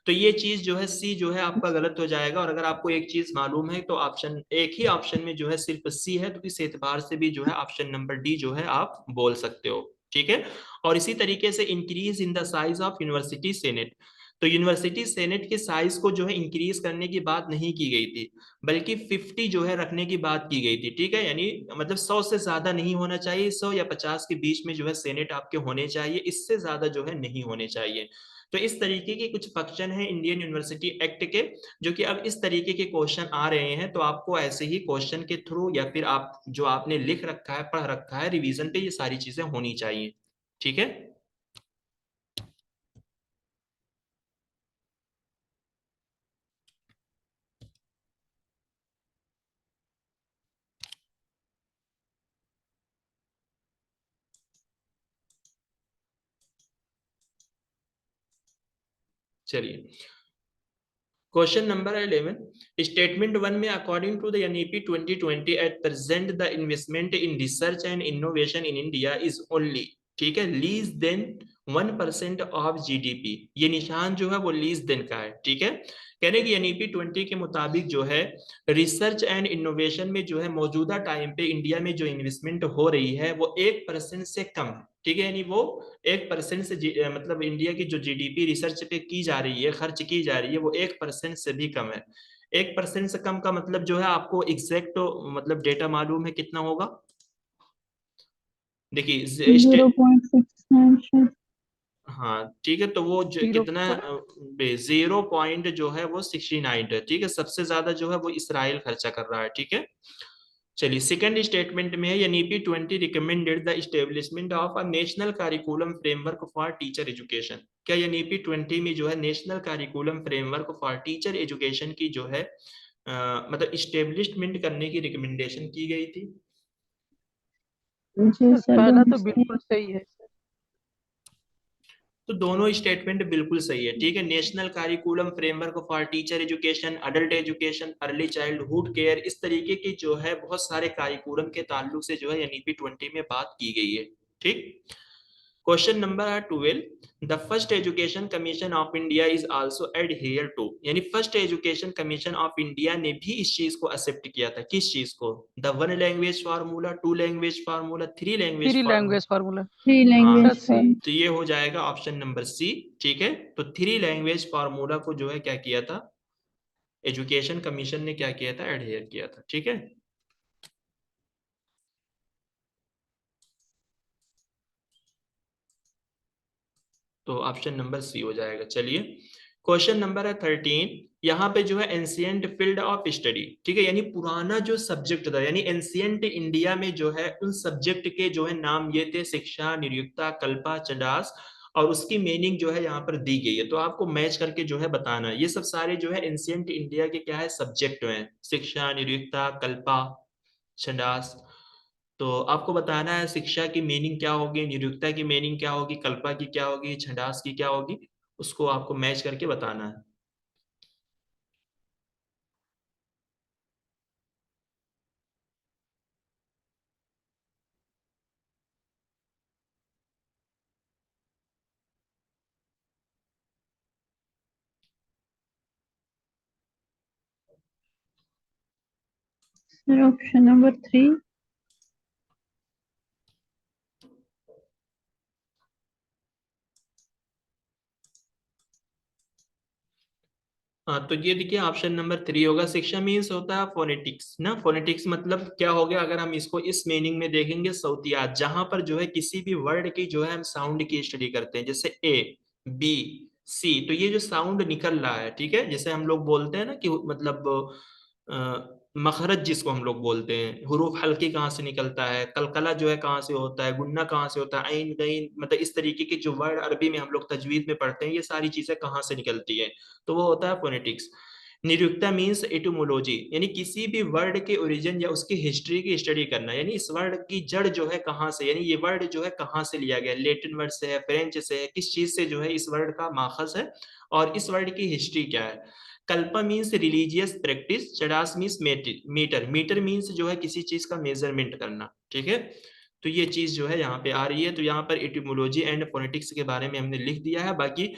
तो ये चीज जो है सी जो है आपका गलत हो जाएगा। और अगर आपको एक चीज मालूम है तो ऑप्शन, एक ही ऑप्शन में जो है सिर्फ सी है, तो इस एतबार से भी जो है ऑप्शन नंबर डी जो है आप बोल सकते हो, ठीक है। और इसी तरीके से increase in the size of university senate, तो यूनिवर्सिटी सेनेट के साइज को जो है इंक्रीज करने की बात नहीं की गई थी, बल्कि 50 जो है रखने की बात की गई थी, ठीक है। यानी मतलब 100 से ज्यादा नहीं होना चाहिए, 100 या 50 के बीच में जो है सेनेट आपके होने चाहिए, इससे ज्यादा जो है नहीं होने चाहिए। तो इस तरीके के कुछ फंक्शन है इंडियन यूनिवर्सिटी एक्ट के, जो कि अब इस तरीके के क्वेश्चन आ रहे हैं, तो आपको ऐसे ही क्वेश्चन के थ्रू या फिर आप जो आपने लिख रखा है, पढ़ रखा है, रिवीजन पे ये सारी चीजें होनी चाहिए, ठीक है। चलिए, क्वेश्चन नंबर 11, स्टेटमेंट 1 में according to the NEP 2020 at present the investment in research and innovation in India is only, ठीक है, लीज देन 1% ऑफ जीडीपी। ये निशान जो है वो लीज देन का है, ठीक है। कहने की एनईपी 20 के मुताबिक जो है रिसर्च एंड इनोवेशन में जो है मौजूदा टाइम पे इंडिया में जो इन्वेस्टमेंट हो रही है वो 1% से कम है, ठीक है। यानी वो 1% से मतलब इंडिया की जो जीडीपी रिसर्च पे की जा रही है, खर्च की जा रही है, वो 1% से भी कम है। 1% से कम का मतलब जो है आपको एग्जैक्ट मतलब डेटा मालूम है कितना होगा? देखिए 0.69। हाँ ठीक है, तो वो जीरो कितना 0 पॉइंट जो है वो 69 है, ठीक है। सबसे ज्यादा जो है वो इसराइल खर्चा कर रहा है, ठीक है। चलिए, सेकंड स्टेटमेंट में है NEP 20 recommended the establishment of a national curriculum framework for teacher education. क्या एनईपी 20 में जो है national curriculum framework for teacher education की जो है मतलब इस्टेब्लिशमेंट करने की रिकमेंडेशन की गई थी? जी सर, सर, पहला दोनों तो सही बिल्कुल है। सही है सर। तो दोनों स्टेटमेंट बिल्कुल सही है, ठीक है। National curriculum framework for teacher education, adult education, early childhood care, इस तरीके की जो है बहुत सारे करिकुलम के ताल्लुक से जो है एनईपी 20 में बात की गई है, ठीक। Question number 12, the first education commission of India is also adhere to, यानी first education commission of India ने भी इस चीज को एक्सेप्ट किया था। किस चीज को? The one language formula, two language formula, three language three formula? Language formula. Three हाँ, सर लैंग्वेज सी। फॉर्म। तो ये हो जाएगा ऑप्शन नंबर सी, ठीक है। तो थ्री लैंग्वेज फार्मूला को जो है क्या किया था, एजुकेशन कमीशन ने क्या किया था, एडहेयर किया था, ठीक है। तो ऑप्शन नंबर सी हो जाएगा। चलिए, क्वेश्चन नंबर है 13, यहाँ पे जो है एंशियंट फील्ड ऑफ स्टडी, ठीक है, यानी पुराना जो सब्जेक्ट था, यानी एंशियंट इंडिया में जो है उन सब्जेक्ट के जो है नाम ये थे शिक्षा, निरुक्ता, कल्पा, छंदास, और उसकी मीनिंग जो है यहाँ पर दी गई है। तो आपको मैच करके जो है बताना है। ये सब सारे जो है एंशियंट इंडिया के क्या है सब्जेक्ट हैं, शिक्षा, निरुक्ता, कल्पा, छंदास। तो आपको बताना है शिक्षा की मीनिंग क्या होगी, निरुक्ता की मीनिंग क्या होगी, कल्पा की क्या होगी, छंदास की क्या होगी, उसको आपको मैच करके बताना है। Sir option number 3। हाँ, तो ये देखिए ऑप्शन नंबर 3 होगा। शिक्षा मीन्स होता है फोनेटिक्स ना। फोनेटिक्स मतलब क्या हो गया, अगर हम इसको इस मीनिंग में देखेंगे, सौतियात, जहां पर जो है किसी भी वर्ड की जो है हम साउंड की स्टडी करते हैं, जैसे ए, बी, सी, तो ये जो साउंड निकल रहा है, ठीक है, जैसे हम लोग बोलते हैं ना कि मतलब मखरज जिसको हम लोग बोलते हैं, हुरूफ हल्की कहाँ से निकलता है, कलकला जो है कहाँ से होता है, गुन्ना कहाँ से होता है, ऐन गैन, मतलब इस तरीके के जो वर्ड अरबी में हम लोग तजवीद में पढ़ते हैं, ये सारी चीजें कहाँ से निकलती है, तो वो होता है फोनेटिक्स। निरुक्ता मीन्स एटोमोलॉजी, यानी किसी भी वर्ड के ओरिजिन या उसकी हिस्ट्री की स्टडी करना, यानी इस वर्ड की जड़ जो है कहाँ से, यानी ये वर्ड जो है कहाँ से लिया गया, लेटिन वर्ड से है, फ्रेंच से है, किस चीज से जो है इस वर्ड का माखज है, और इस वर्ड की हिस्ट्री क्या है। Kalpa means religious practice, Chhandas means metre, metre means जो है किसी चीज का मेजरमेंट करना, ठीक है। तो ये चीज जो है यहाँ पे आ रही है। तो यहाँ पर एटिमोलॉजी एंड फोनेटिक्स के बारे में हमने लिख दिया है। बाकी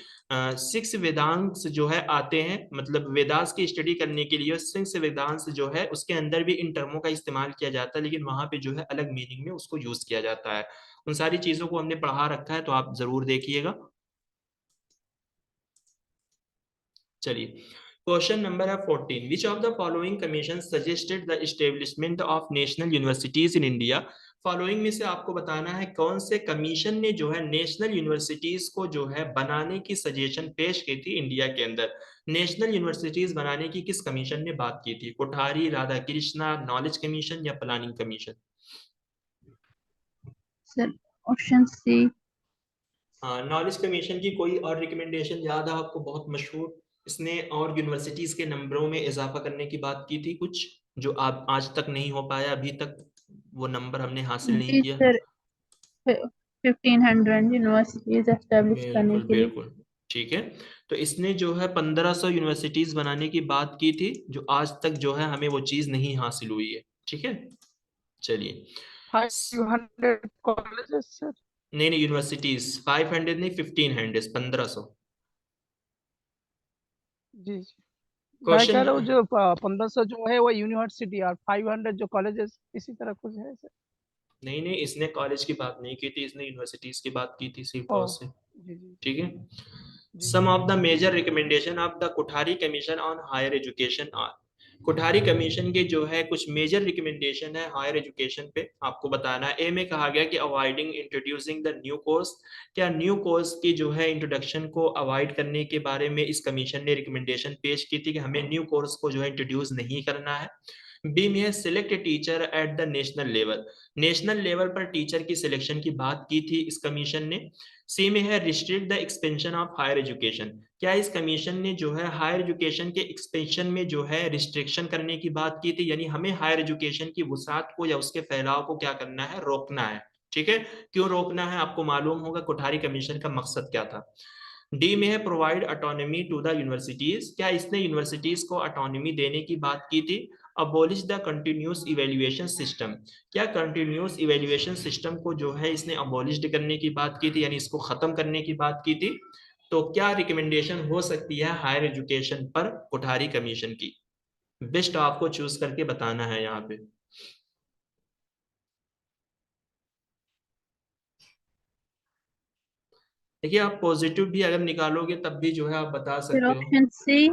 6 वेदांश जो है आते हैं, मतलब वेदास की स्टडी करने के लिए 6 वेदांश जो है उसके अंदर भी इन टर्मों का इस्तेमाल किया जाता है, लेकिन वहां पे जो है अलग मीनिंग में उसको यूज किया जाता है। उन सारी चीजों को हमने पढ़ा रखा है, तो आप जरूर देखिएगा। चलिए, क्वेश्चन नंबर है 14, विच of the following commission suggested the establishment of national universities in India. Following में से आपको बताना है कौन से कमीशन ने जो है नेशनल यूनिवर्सिटीज को जो है बनाने की सजेशन पेश की थी इंडिया के अंदर। नेशनल यूनिवर्सिटीज बनाने की किस कमीशन ने बात की थी? कोठारी, राधा कृष्णा, नॉलेज कमीशन या planning commission? Sir option C. Knowledge commission की कोई और रिकमेंडेशन याद है आपको, बहुत मशहूर, इसने और यूनिवर्सिटीज के नंबरों में इजाफा करने की बात की थी कुछ, जो आप आज तक नहीं हो पाया, अभी तक वो नंबर हमने हासिल नहीं जी किया। सर, 1500 यूनिवर्सिटीज एस्टेब्लिश करने बिल्कुल के लिए। बिल्कुल, ठीक है। तो इसने जो है 1500 यूनिवर्सिटीज बनाने की बात की थी, जो आज तक जो है हमें वो चीज नहीं हासिल हुई है। ठीक है, चलिए। 500 कॉलेजेस सर। नहीं नहीं, यूनिवर्सिटीज 500 नहीं, 1500, 1500। जी जी, मैं कह क्वेश्चन, रहा हूँ जो 1500 जो है वो यूनिवर्सिटी और 500 जो कॉलेजेस इसी तरह कुछ है सर। नहीं नहीं, इसने कॉलेज की बात नहीं की थी, इसने यूनिवर्सिटीज की बात की थी सिर्फ ओ और सिर्फ। जी जी ठीक है। जी some of the major recommendation of the Kothari commission on higher education are. Kothari commission के जो है कुछ मेजर रिकमेंडेशन है हायर एजुकेशन पे, आपको बताना है। ए में कहा गया कि avoiding introducing the new course, क्या न्यू कोर्स की जो है इंट्रोडक्शन को अवॉइड करने के बारे में इस कमीशन ने रिकमेंडेशन पेश की थी कि हमें न्यू कोर्स को जो है इंट्रोड्यूस नहीं करना है। बी में है select teacher at the national level, national level पर टीचर की सिलेक्शन की बात की थी इस कमीशन ने। सी में है restrict the expansion of higher education, क्या इस कमीशन ने जो है हायर एजुकेशन के एक्सपेंशन में जो है रिस्ट्रिक्शन करने की बात की थी, यानी हमें हायर एजुकेशन की वुसात को या उसके फैलाव को क्या करना है, रोकना है। ठीक है, क्यों रोकना है आपको मालूम होगा, कोठारी कमीशन का मकसद क्या था। डी में है provide autonomy to the universities, क्या इसने यूनिवर्सिटीज को ऑटोनॉमी देने की बात की थी। Abolish the continuous evaluation system, क्या कंटिन्यूस इवेल्युएशन सिस्टम को जो है इसने अबॉलिश करने की बात की थी, यानी इसको खत्म करने की बात की थी। तो क्या रिकमेंडेशन हो सकती है हायर एजुकेशन पर कोठारी कमीशन की, बेस्ट आपको चूज करके बताना है यहाँ पे। देखिए, आप पॉजिटिव भी अगर निकालोगे तब भी जो है आप बता फिर सकते हो। Option C.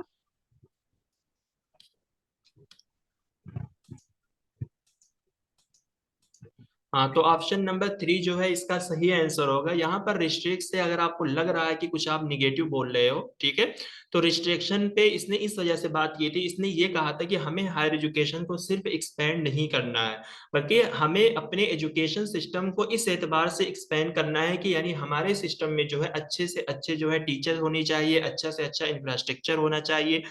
हाँ, तो ऑप्शन नंबर 3 जो है इसका सही आंसर होगा। यहाँ पर रिस्ट्रिक्ट से अगर आपको लग रहा है कि कुछ आप निगेटिव बोल रहे हो, ठीक है, तो रिस्ट्रिक्शन पे इसने इस वजह से बात की थी, इसने ये कहा था कि हमें हायर एजुकेशन को सिर्फ एक्सपेंड नहीं करना है, बल्कि हमें अपने एजुकेशन सिस्टम को इस एतबार से एक्सपेंड करना है कि यानी हमारे सिस्टम में जो है अच्छे से अच्छे जो है टीचर होनी चाहिए, अच्छा से अच्छा इंफ्रास्ट्रक्चर होना चाहिए,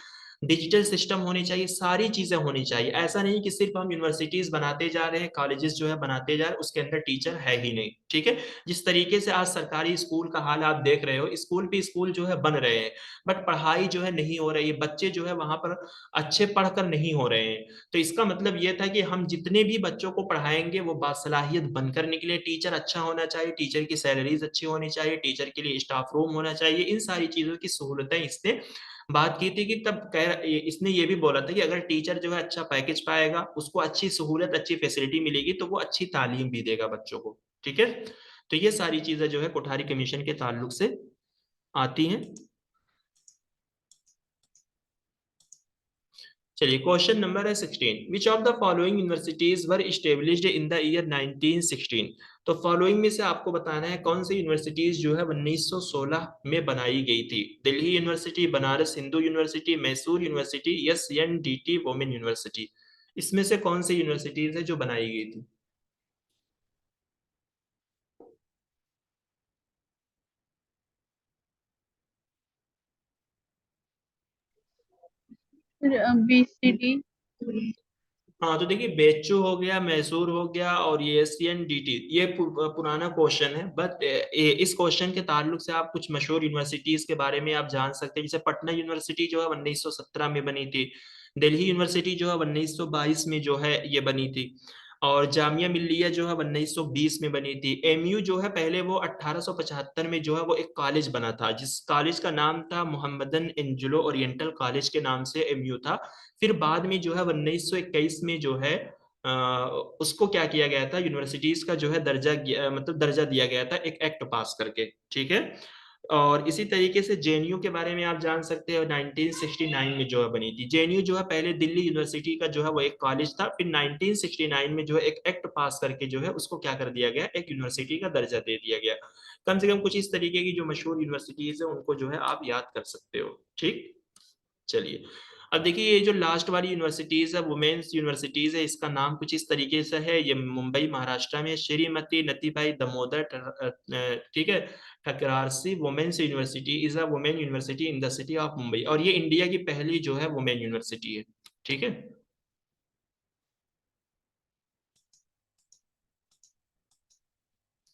डिजिटल सिस्टम होनी चाहिए, सारी चीजें होनी चाहिए। ऐसा नहीं कि सिर्फ हम यूनिवर्सिटीज बनाते जा रहे हैं, कॉलेजेस जो है बनाते जा रहे हैं, उसके अंदर टीचर है ही नहीं। ठीक है, जिस तरीके से आज सरकारी स्कूल का हाल आप देख रहे हो, स्कूल पे स्कूल जो है बन रहे हैं, बट पढ़ाई जो है नहीं हो रही है, बच्चे जो है वहां पर अच्छे पढ़कर नहीं हो रहे हैं। तो इसका मतलब ये था कि हम जितने भी बच्चों को पढ़ाएंगे वो बासलाहियत बनकर निकले, टीचर अच्छा होना चाहिए, टीचर की सैलरीज अच्छी होनी चाहिए, टीचर के लिए स्टाफ रूम होना चाहिए, इन सारी चीजों की सहूलतें इसने बात की थी। कि तब इसने ये भी बोला था कि अगर टीचर जो है अच्छा पैकेज पाएगा, उसको अच्छी सहूलत, अच्छी फैसिलिटी मिलेगी, तो वो अच्छी तालीम भी देगा बच्चों को। ठीक है, तो ये सारी चीजें जो है कोठारी कमीशन के ताल्लुक से आती हैं। चलिए, क्वेश्चन नंबर है 16, विच of the following universities were established in the year 1916। तो फॉलोइंग में से आपको बताना है कौन सी यूनिवर्सिटीज जो है 1916 में बनाई गई थी। Delhi university, Banaras Hindu university, Mysore university, SNDT women university. इसमें से कौन सी यूनिवर्सिटीज है जो बनाई गई थी। फिर BCD। हाँ, तो देखिए, बेचू हो गया, मैसूर हो गया, और ये SNDT, ये पुराना क्वेश्चन है, बट इस क्वेश्चन के ताल्लुक से आप कुछ मशहूर यूनिवर्सिटीज के बारे में आप जान सकते हैं। जैसे पटना यूनिवर्सिटी जो है 1917 में बनी थी, दिल्ली यूनिवर्सिटी जो है 1922 में जो है ये बनी थी, और जामिया मिल्लिया जो है 1920 में बनी थी। MU जो है पहले वो 1875 में जो है वो एक कॉलेज बना था, जिस कॉलेज का नाम था मोहम्मदन एंजुलो ओरिएंटल कॉलेज के नाम से MU था। फिर बाद में जो है 1921 में जो है उसको क्या किया गया था, यूनिवर्सिटीज का जो है दर्जा मतलब दर्जा दिया गया था एक एक्ट पास करके। ठीक है, और इसी तरीके से JNU के बारे में आप जान सकते हो, 1969 में जो है बनी थी। JNU जो है पहले दिल्ली यूनिवर्सिटी का जो है वो एक कॉलेज था, फिर 1969 में जो है एक एक्ट पास करके जो है उसको क्या कर दिया गया, एक यूनिवर्सिटी का दर्जा दे दिया गया। कम से कम कुछ इस तरीके की जो मशहूर यूनिवर्सिटीज है उनको जो है आप याद कर सकते हो। ठीक, चलिए। अब देखिए, ये जो लास्ट वाली यूनिवर्सिटीज है, वुमेन्स यूनिवर्सिटीज है, इसका नाम कुछ इस तरीके से है। ये मुंबई महाराष्ट्र में श्रीमती नतीबाई दामोदर ठीक है, Thackersey women's university is a women university in the city of Mumbai, और ये इंडिया की पहली जो है वुमेन यूनिवर्सिटी है। ठीक है,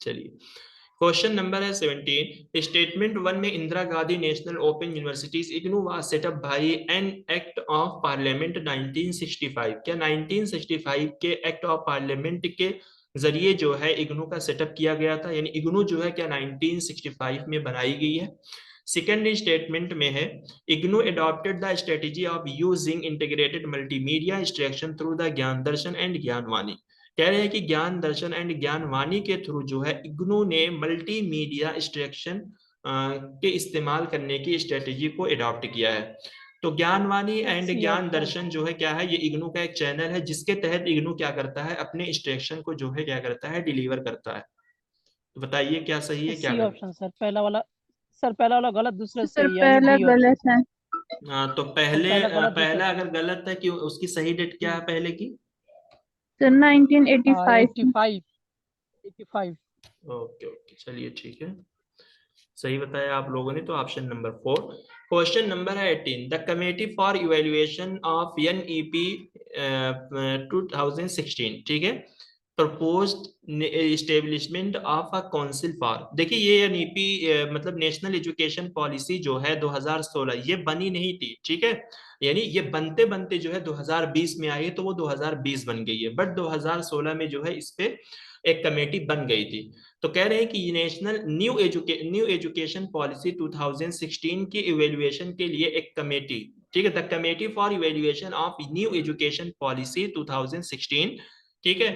चलिए। क्वेश्चन नंबर है 17। स्टेटमेंट 1 में Indira Gandhi national open universities IGNOU was set up by an act of parliament 1965। क्या 1965 के एक्ट ऑफ पार्लियामेंट के जरिए जो है इग्नू का सेटअप किया गया था, यानी इग्नू जो है क्या 1965 में बनाई गई है। सेकेंड स्टेटमेंट में है IGNOU adopted the strategy of using integrated multimedia instruction through the ज्ञान दर्शन एंड ज्ञानवाणी। कह रहे हैं कि ज्ञान दर्शन एंड ज्ञानवाणी के थ्रू जो है इग्नू ने मल्टीमीडिया इंस्ट्रक्शन के इस्तेमाल करने की स्ट्रेटेजी को अडॉप्ट किया है। तो ज्ञानवाणी एंड सी ज्ञान ऑप्शन। दर्शन जो है क्या है, ये इग्नू का एक चैनल है जिसके तहत इग्नू क्या करता है, अपने इंस्ट्रक्शन को जो है क्या करता है, डिलीवर करता है। तो बताइए क्या सही है क्या सी गलत। ऑप्शन सर, पहला वाला गलत, दूसरा सर सही यानी पहला डी गलत ऑप्शन। है। हाँ तो पहले पहला गलत, दूसरा पहला सही। अगर गलत है कि उसकी सही डेट क्या है पहले की। सर 1985 में। 85। ओके ओके चलिए ठीक है, सही बताया आप लोगों ने। तो ऑप्शन नंबर 4। क्वेश्चन नंबर है 18। The committee for evaluation of NEP 2016, ठीक है, proposed establishment of a council for. देखिए ये NEP मतलब नेशनल एजुकेशन पॉलिसी जो है 2016 ये बनी नहीं थी, ठीक है, यानी ये बनते बनते जो है 2020 में आई है, तो वो 2020 बन गई है, बट 2016 में जो है इस पे एक कमेटी बन गई थी। तो कह रहे हैं कि नेशनल न्यू एजुकेशन पॉलिसी 2016 की इवेल्युएशन के लिए एक कमेटी, ठीक है, the committee for evaluation of new education policy 2016, ठीक है।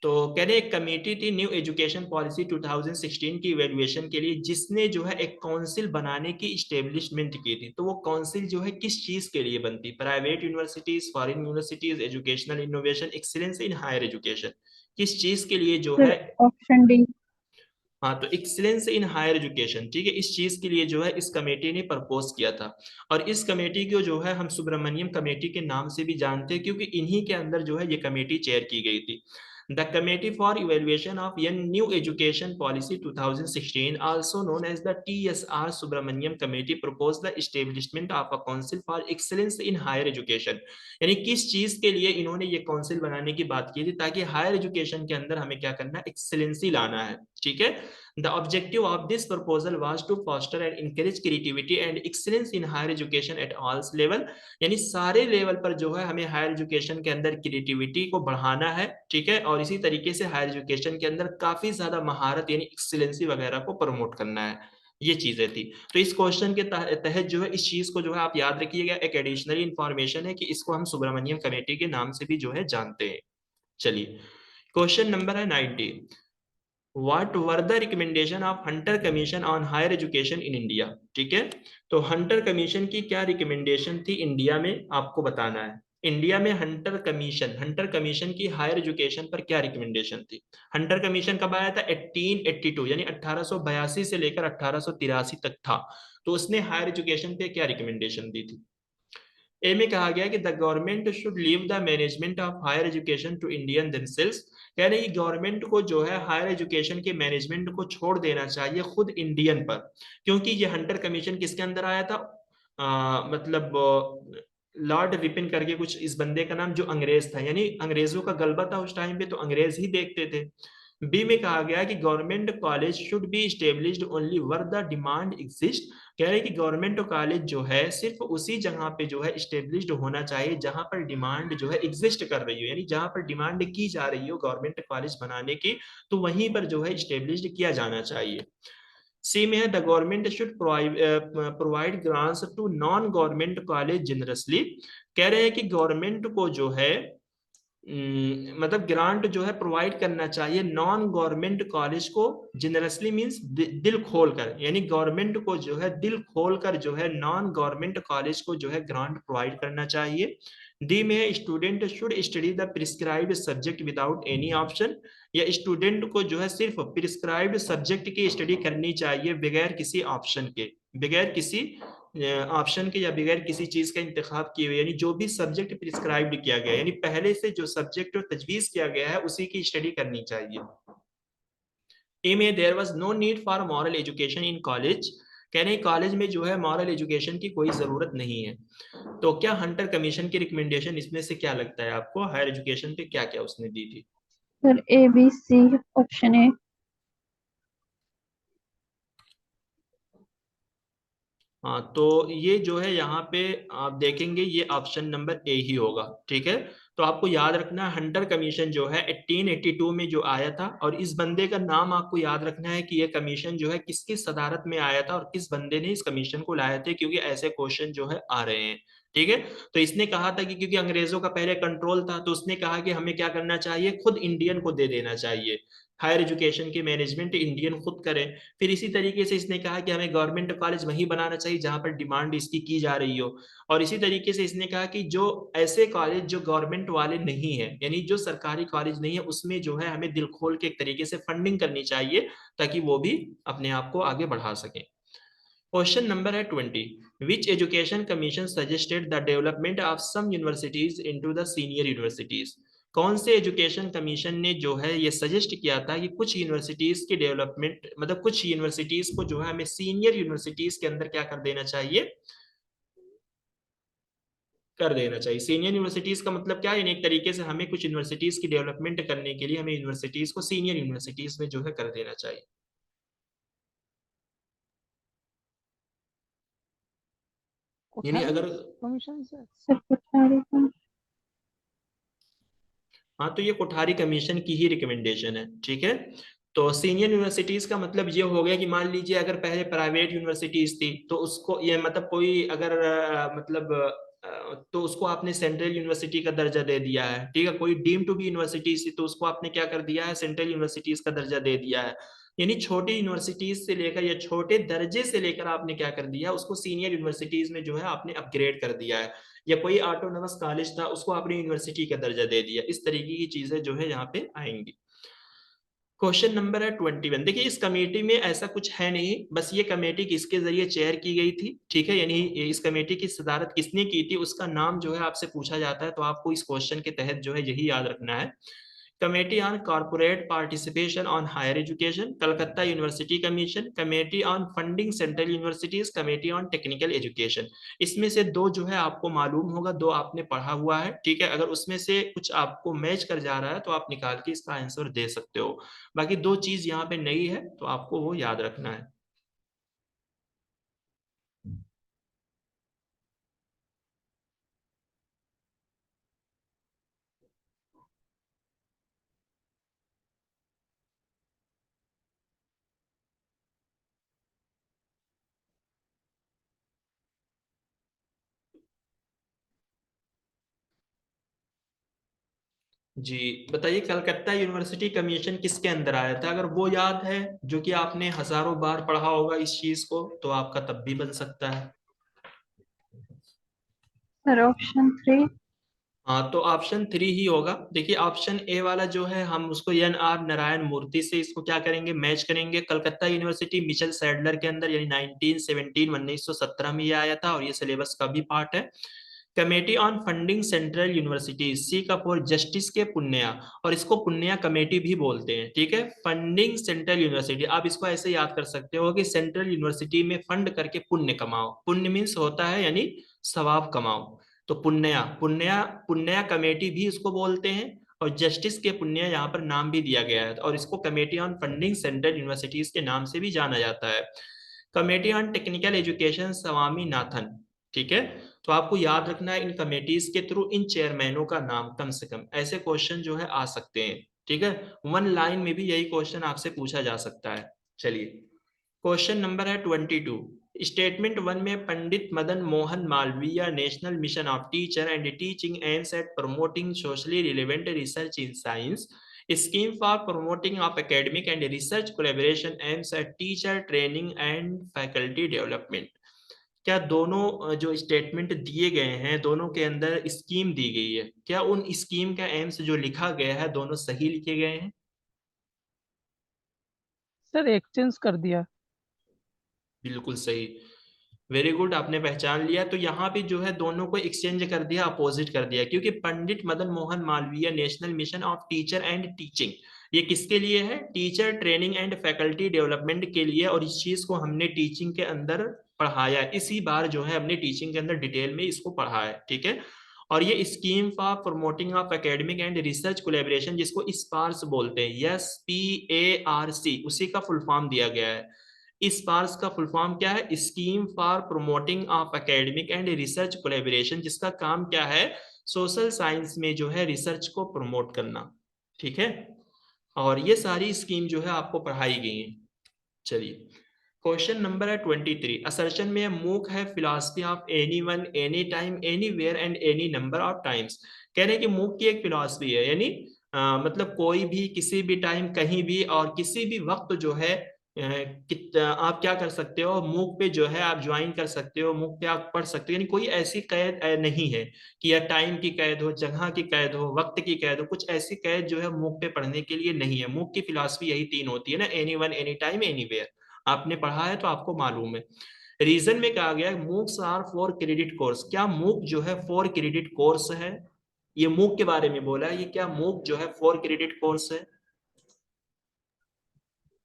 तो कह रहे एक कमेटी थी न्यू एजुकेशन पॉलिसी 2016 की इवेल्युएशन के लिए, जिसने जो है एक काउंसिल बनाने की इस्टेब्लिशमेंट की थी। तो वो काउंसिल जो है किस चीज के लिए बनती, private universities, foreign universities, educational innovation, excellence in higher education, किस चीज के लिए जो सर है। Option D. हाँ तो एक्सीलेंस इन हायर एजुकेशन, ठीक है, इस चीज के लिए जो है इस कमेटी ने प्रपोज किया था। और इस कमेटी को जो है हम सुब्रमण्यम कमेटी के नाम से भी जानते हैं, क्योंकि इन्हीं के अंदर जो है ये कमेटी चेयर की गई थी। The committee for evaluation of new education policy 2016, also known as the TSR Subramaniam Committee, proposed the establishment of a council for excellence in higher education। यानी किस चीज के लिए इन्होंने ये काउंसिल बनाने की बात की थी, ताकि हायर एजुकेशन के अंदर हमें क्या करना है, एक्सेलेंसी लाना है, ठीक है। The objective of this proposal was to foster and encourage creativity and excellence in higher education at all level। यानी सारे लेवल पर जो है हमें हायर एजुकेशन के अंदर क्रिएटिविटी को बढ़ाना है, ठीक है, और इसी तरीके से हायर एजुकेशन के अंदर काफी ज्यादा महारत यानी एक्सीलेंसी वगैरह को प्रमोट करना है, ये चीजें थी। तो इस क्वेश्चन के तहत जो है इस चीज को जो है आप याद रखिएगा, एक एडिशनल इंफॉर्मेशन है कि इसको हम सुब्रमण्यम कमेटी के नाम से भी जो है जानते हैं। चलिए क्वेश्चन नंबर है 19। What were the recommendation of Hunter commission on higher education in India, ठीक है। तो हंटर कमीशन की क्या रिकमेंडेशन थी इंडिया में, आपको बताना है। इंडिया में हंटर कमीशन की हायर एजुकेशन पर क्या रिकमेंडेशन थी। हंटर कमीशन कब आया था, 1882, यानी 1882 से लेकर 1883 तक था। तो उसने हायर एजुकेशन पे क्या रिकमेंडेशन दी थी। ए में कहा गया कि the government should leave the management of higher education to Indian themselves. कह रहे गवर्नमेंट को जो है हायर एजुकेशन के मैनेजमेंट को छोड़ देना चाहिए खुद इंडियन पर, क्योंकि ये हंटर कमीशन किसके अंदर आया था, मतलब लॉर्ड रिपिन करके कुछ इस बंदे का नाम, जो अंग्रेज था, यानी अंग्रेजों का गलबा था उस टाइम पे, तो अंग्रेज ही देखते थे। बी में कहा गया कि government college should be established only were the demand exist. कह रहे हैं कि गवर्नमेंट कॉलेज जो है सिर्फ उसी जगह पे जो है स्टेब्लिश्ड होना चाहिए जहां पर डिमांड जो है एग्जिस्ट कर रही हो, यानी जहां पर डिमांड की जा रही हो गवर्नमेंट कॉलेज बनाने की, तो वहीं पर जो है स्टेब्लिश्ड किया जाना चाहिए। सी में है the government should provide grants to non government college generously. कह रहे हैं कि गवर्नमेंट को जो है मतलब ग्रांट जो है प्रोवाइड करना चाहिए नॉन गवर्नमेंट कॉलेज को, जनरसली मींस दिल खोलकर, यानी गवर्नमेंट को जो है दिल खोलकर जो है नॉन गवर्नमेंट कॉलेज को जो है ग्रांट प्रोवाइड करना चाहिए। डी में student should study the prescribed subject without any option, या स्टूडेंट को जो है सिर्फ प्रिस्क्राइब्ड सब्जेक्ट की स्टडी करनी चाहिए बगैर किसी ऑप्शन के, बगैर किसी ऑप्शन के या बगैर किसी चीज का इंतखाब किए हुए, यानी जो भी सब्जेक्ट प्रिस्क्राइब्ड किया गया है, यानी पहले से जो सब्जेक्ट तजवीज किया गया है उसी की स्टडी करनी चाहिए। ए में there was no need for moral education in college. कह रहे हैं कॉलेज में जो है मॉरल एजुकेशन की कोई जरूरत नहीं है। तो क्या हंटर कमीशन की रिकमेंडेशन इसमें से क्या लगता है आपको, हायर एजुकेशन पे क्या क्या उसने दी थी। Sir A B C option A. हाँ, तो ये जो है यहाँ पे आप देखेंगे ये ऑप्शन नंबर ए ही होगा। ठीक है, तो आपको याद रखना है हंटर कमीशन जो है 1882 में जो आया था, और इस बंदे का नाम आपको याद रखना है कि ये कमीशन जो है किसकी सदारत में आया था और किस बंदे ने इस कमीशन को लाया था, क्योंकि ऐसे क्वेश्चन जो है आ रहे हैं। ठीक है, तो इसने कहा था कि क्योंकि अंग्रेजों का पहले कंट्रोल था, तो उसने कहा कि हमें क्या करना चाहिए, खुद इंडियन को दे देना चाहिए, हायर एजुकेशन की मैनेजमेंट इंडियन खुद करें। फिर इसी तरीके से इसने कहा कि हमें गवर्नमेंट कॉलेज वहीं बनाना चाहिए जहां पर डिमांड इसकी की जा रही हो, और इसी तरीके से इसने कहा कि जो ऐसे कॉलेज जो गवर्नमेंट वाले नहीं है, यानी जो सरकारी कॉलेज नहीं है, उसमें जो है हमें दिल खोल के एक तरीके से फंडिंग करनी चाहिए, ताकि वो भी अपने आप को आगे बढ़ा सकें। क्वेश्चन नंबर है 20, which education commission suggested the development of some universities into the senior universities. कौन से एजुकेशन कमीशन ने जो है ये सजेस्ट किया था कि कुछ यूनिवर्सिटीज की डेवलपमेंट, मतलब कुछ यूनिवर्सिटीज को जो है हमें सीनियर यूनिवर्सिटीज के अंदर क्या कर देना चाहिए, कर देना चाहिए। सीनियर यूनिवर्सिटीज का मतलब क्या है, एक तरीके से हमें कुछ यूनिवर्सिटीज की डेवलपमेंट करने के लिए हमें यूनिवर्सिटीज को सीनियर यूनिवर्सिटीज में जो है कर देना चाहिए। यानी अगर कमीशन से सर कोठारी का हाँ, तो ये कोठारी कमीशन की ही रिकमेंडेशन है। ठीक है, तो सीनियर यूनिवर्सिटीज का मतलब ये हो गया कि मान लीजिए अगर पहले प्राइवेट यूनिवर्सिटीज थी, तो उसको ये मतलब कोई अगर तो उसको आपने सेंट्रल यूनिवर्सिटी का दर्जा दे दिया है। ठीक है, कोई डीम टू बी यूनिवर्सिटीज थी, तो उसको आपने क्या कर दिया है, सेंट्रल यूनिवर्सिटीज का दर्जा दे दिया है। यानी छोटी यूनिवर्सिटीज से लेकर या छोटे दर्जे से लेकर आपने क्या कर दिया, उसको सीनियर यूनिवर्सिटीज में जो है आपने अपग्रेड कर दिया है, या कोई ऑटोनोमस कॉलेज था उसको आपने यूनिवर्सिटी का दर्जा दे दिया। इस तरीके की चीजें जो है यहाँ पे आएंगी। क्वेश्चन नंबर है 21। देखिए इस कमेटी में ऐसा कुछ है नहीं, बस ये कमेटी किसके जरिए चेयर की गई थी। ठीक है, यानी इस कमेटी की सदारत किसने की थी, उसका नाम जो है आपसे पूछा जाता है, तो आपको इस क्वेश्चन के तहत जो है यही याद रखना है। Committee on corporate participation on higher education, Calcutta university commission, committee on funding central universities, committee on technical education. इसमें से दो जो है आपको मालूम होगा, दो आपने पढ़ा हुआ है। ठीक है, अगर उसमें से कुछ आपको मैच कर जा रहा है तो आप निकाल के इसका आंसर दे सकते हो। बाकी दो चीज यहाँ पे नई है, तो आपको वो याद रखना है। जी बताइए, कलकत्ता यूनिवर्सिटी कमीशन किसके अंदर आया था? अगर वो याद है, जो कि आपने हजारों बार पढ़ा होगा इस चीज को, तो आपका तब भी बन सकता है। Sir option 3। हाँ, तो ऑप्शन 3 ही होगा। देखिए ऑप्शन ए वाला जो है, हम उसको एन आर नारायण मूर्ति से इसको क्या करेंगे, मैच करेंगे। कलकत्ता यूनिवर्सिटी मिचेल सैडलर के अंदर, यानी 1917 में ये आया था, और ये सिलेबस का भी पार्ट है। Committee on funding central university, C का फॉर जस्टिस के पुन्या, और इसको पुन्या कमेटी भी बोलते हैं। ठीक है, फंडिंग सेंट्रल यूनिवर्सिटी, आप इसको ऐसे याद कर सकते हो कि सेंट्रल यूनिवर्सिटी में फंड करके पुण्य कमाओ। पुण्य मीन्स होता है यानी सवाब कमाओ, तो पुण्या पुण्या पुण्या कमेटी भी इसको बोलते हैं, और जस्टिस के पुण्य यहाँ पर नाम भी दिया गया है, और इसको committee on funding central universities के नाम से भी जाना जाता है। Committee on technical education Swami Nathan. ठीक है, तो आपको याद रखना है इन कमेटीज के थ्रू इन चेयरमैनों का नाम, कम से कम ऐसे क्वेश्चन जो है आ सकते हैं। ठीक है, वन लाइन में भी यही क्वेश्चन आपसे पूछा जा सकता है। चलिए क्वेश्चन नंबर है 22। स्टेटमेंट 1 में Pandit Madan Mohan Malviya national mission of teacher and teaching aims at promoting socially relevant research in science, scheme for promoting of academic and research collaboration aims at teacher training and faculty development. क्या दोनों जो statement दिए गए हैं, दोनों के अंदर स्कीम दी गई है, क्या उन स्कीम का एम्स जो लिखा गया है दोनों सही लिखे गए हैं? सर एक्सचेंज कर दिया। बिल्कुल सही, वेरी गुड, आपने पहचान लिया। तो यहाँ पे जो है दोनों को एक्सचेंज कर दिया, अपोजिट कर दिया, क्योंकि Pandit Madan Mohan Malviya national mission of teacher and teaching, ये किसके लिए है, teacher training and faculty development के लिए, और इस चीज को हमने टीचिंग के अंदर पढ़ाया, इसी बार जो है हमने टीचिंग के अंदर डिटेल में इसको पढ़ा है। ठीक है, और ये scheme for promoting of academic and research collaboration, जिसको स्पार्स बोलते हैं, SPARC, उसी का फुल फॉर्म दिया गया है। स्पार्स का फुल फॉर्म क्या है? Scheme for promoting of academic and research collaboration, जिसका काम क्या है? सोशल साइंस में जो है रिसर्च को प्रमोट करना। ठीक है, और ये सारी स्कीम जो है आपको पढ़ाई गई है। चलिए, क्वेश्चन नंबर है 23। असर्शन में मूक है philosophy of any one any time any where and any number of times. कह रहे हैं कि मूक की एक फिलॉसफी है, यानी मतलब कोई भी किसी भी टाइम कहीं भी और किसी भी वक्त जो है आप क्या कर सकते हो, मूक पे जो है आप ज्वाइन कर सकते हो, मूक पे आप पढ़ सकते हो। यानी कोई ऐसी कैद नहीं है कि या टाइम की कैद हो, जगह की कैद हो, वक्त की कैद हो, कुछ ऐसी कैद जो है मूक पे पढ़ने के लिए नहीं है। मूक की फिलॉसफी यही तीन होती है ना, any one any time any where. आपने पढ़ा है तो आपको मालूम है। रीजन में कहा गया है MOOCs are for credit course. क्या मूक जो है फॉर क्रेडिट कोर्स है? ये मूक के बारे में बोला है, ये क्या मूक जो है फॉर क्रेडिट कोर्स है?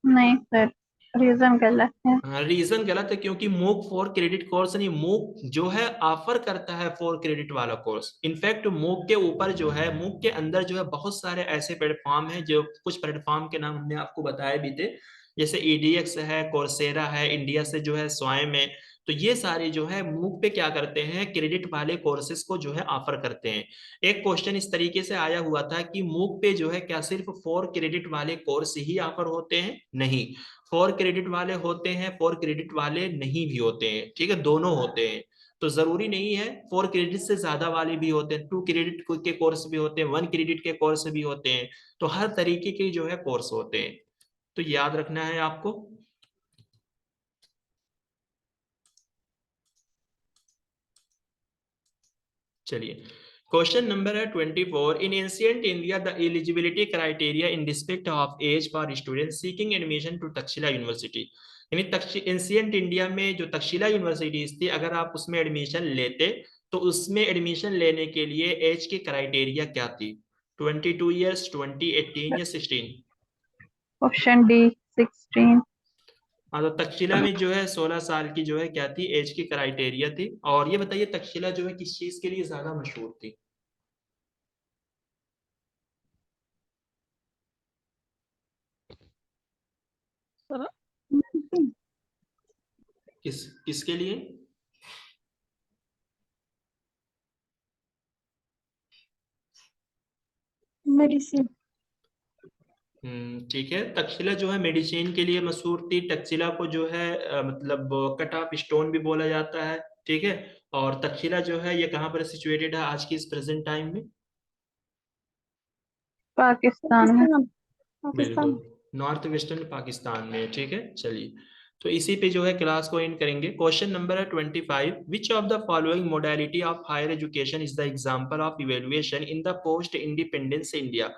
नहीं सर, रीजन गलत है। रीजन गलत है, क्योंकि मूक फॉर क्रेडिट कोर्स नहीं, मूक जो है ऑफर करता है फॉर क्रेडिट वाला कोर्स। इनफैक्ट मूक के ऊपर जो है, मूक के अंदर जो है बहुत सारे ऐसे प्लेटफॉर्म हैं, जो कुछ प्लेटफॉर्म के नाम हमने आपको बताए भी थे, जैसे EDX है, कोर्सेरा है, इंडिया से जो है स्वयं है। तो ये सारे जो है मूक पे क्या करते हैं, क्रेडिट वाले कोर्सेज को जो है ऑफर करते हैं। एक क्वेश्चन इस तरीके से आया हुआ था कि मूक पे जो है क्या सिर्फ फॉर क्रेडिट वाले कोर्स ही ऑफर होते हैं? नहीं, फॉर क्रेडिट वाले होते हैं, फॉर क्रेडिट वाले नहीं भी होते हैं। ठीक है, दोनों होते हैं। तो जरूरी नहीं है, फॉर क्रेडिट से ज्यादा वाले भी होते हैं, 2 क्रेडिट के कोर्स भी होते हैं, 1 क्रेडिट के कोर्स भी होते हैं। तो हर तरीके के जो है कोर्स होते हैं, तो याद रखना है आपको। चलिए, क्वेश्चन नंबर है 24। In ancient India the eligibility criteria in respect of age for student seeking admission to Takshashila university. यानी एंशियंट इंडिया में जो तक्षशिला यूनिवर्सिटीज थी, अगर आप उसमें एडमिशन लेते तो उसमें एडमिशन लेने के लिए एज की क्राइटेरिया क्या थी? 22 ईयर्स, 20, 18 या 16? Option D 16। हाँ, तो तक्षशिला में जो है 16 साल की जो है क्या थी, एज की क्राइटेरिया थी। और ये बताइए तक्षशिला जो है किस चीज के लिए ज्यादा मशहूर थी? सर किसके लिए? मेडिसिन। ठीक है, तक्षशिला जो है मेडिसिन के लिए मशहूर थी। तक्षशिला को जो है मतलब कट ऑफ स्टोन भी बोला जाता है। ठीक है, और तक्षशिला जो है ये कहाँ पर सिचुएटेड है आज की इस प्रेजेंट टाइम में? पाकिस्तान में। बिल्कुल, नॉर्थ वेस्टर्न पाकिस्तान में। ठीक है, चलिए, तो इसी पे जो है क्लास को एंड करेंगे। क्वेश्चन नंबर है 25। Which of the following modality of higher education is the example of evaluation in the post independence India?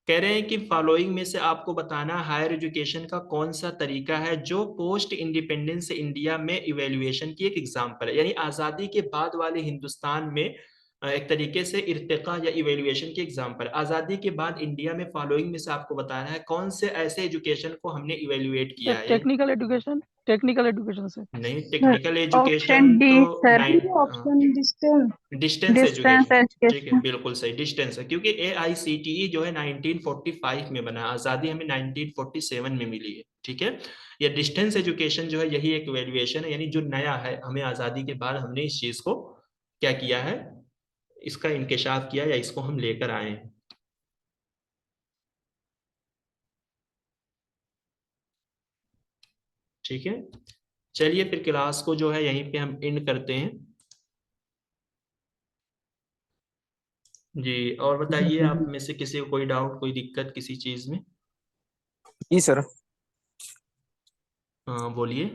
कह रहे हैं कि फॉलोइंग में से आपको बताना हायर एजुकेशन का कौन सा तरीका है जो पोस्ट इंडिपेंडेंस इंडिया में इवेल्युएशन की एक एग्जांपल है, यानी आज़ादी के बाद वाले हिंदुस्तान में एक तरीके से इर्तिका या इवेल्युएशन की एग्जांपल। आज़ादी के बाद इंडिया में फॉलोइंग में से आपको बताना है कौन से ऐसे एजुकेशन को हमने इवेल्युएट किया है। टेक्निकल एजुकेशन, टेक्निकल एजुकेशन से। नहीं, टेक्निकल ऑप्शन एजुकेशन डी तो sir. Option distance. Distance distance education. ठीक है, एजुकेशन। बिल्कुल सही, डिस्टेंस है, क्योंकि AICTE जो है 1945 में बना, आज़ादी हमें 1947 में मिली है। ठीक है, ये डिस्टेंस एजुकेशन जो है यही एक वैल्यूएशन है, यानी जो नया है, हमें आज़ादी के बाद हमने इस चीज़ को क्या किया है, इसका इंकशाफ किया या इसको हम लेकर आए हैं। ठीक है, चलिए फिर क्लास को जो है यहीं पे हम एंड करते हैं। जी, और बताइए आप में से किसी को कोई डाउट, कोई दिक्कत किसी चीज में? जी सर। हाँ, बोलिए।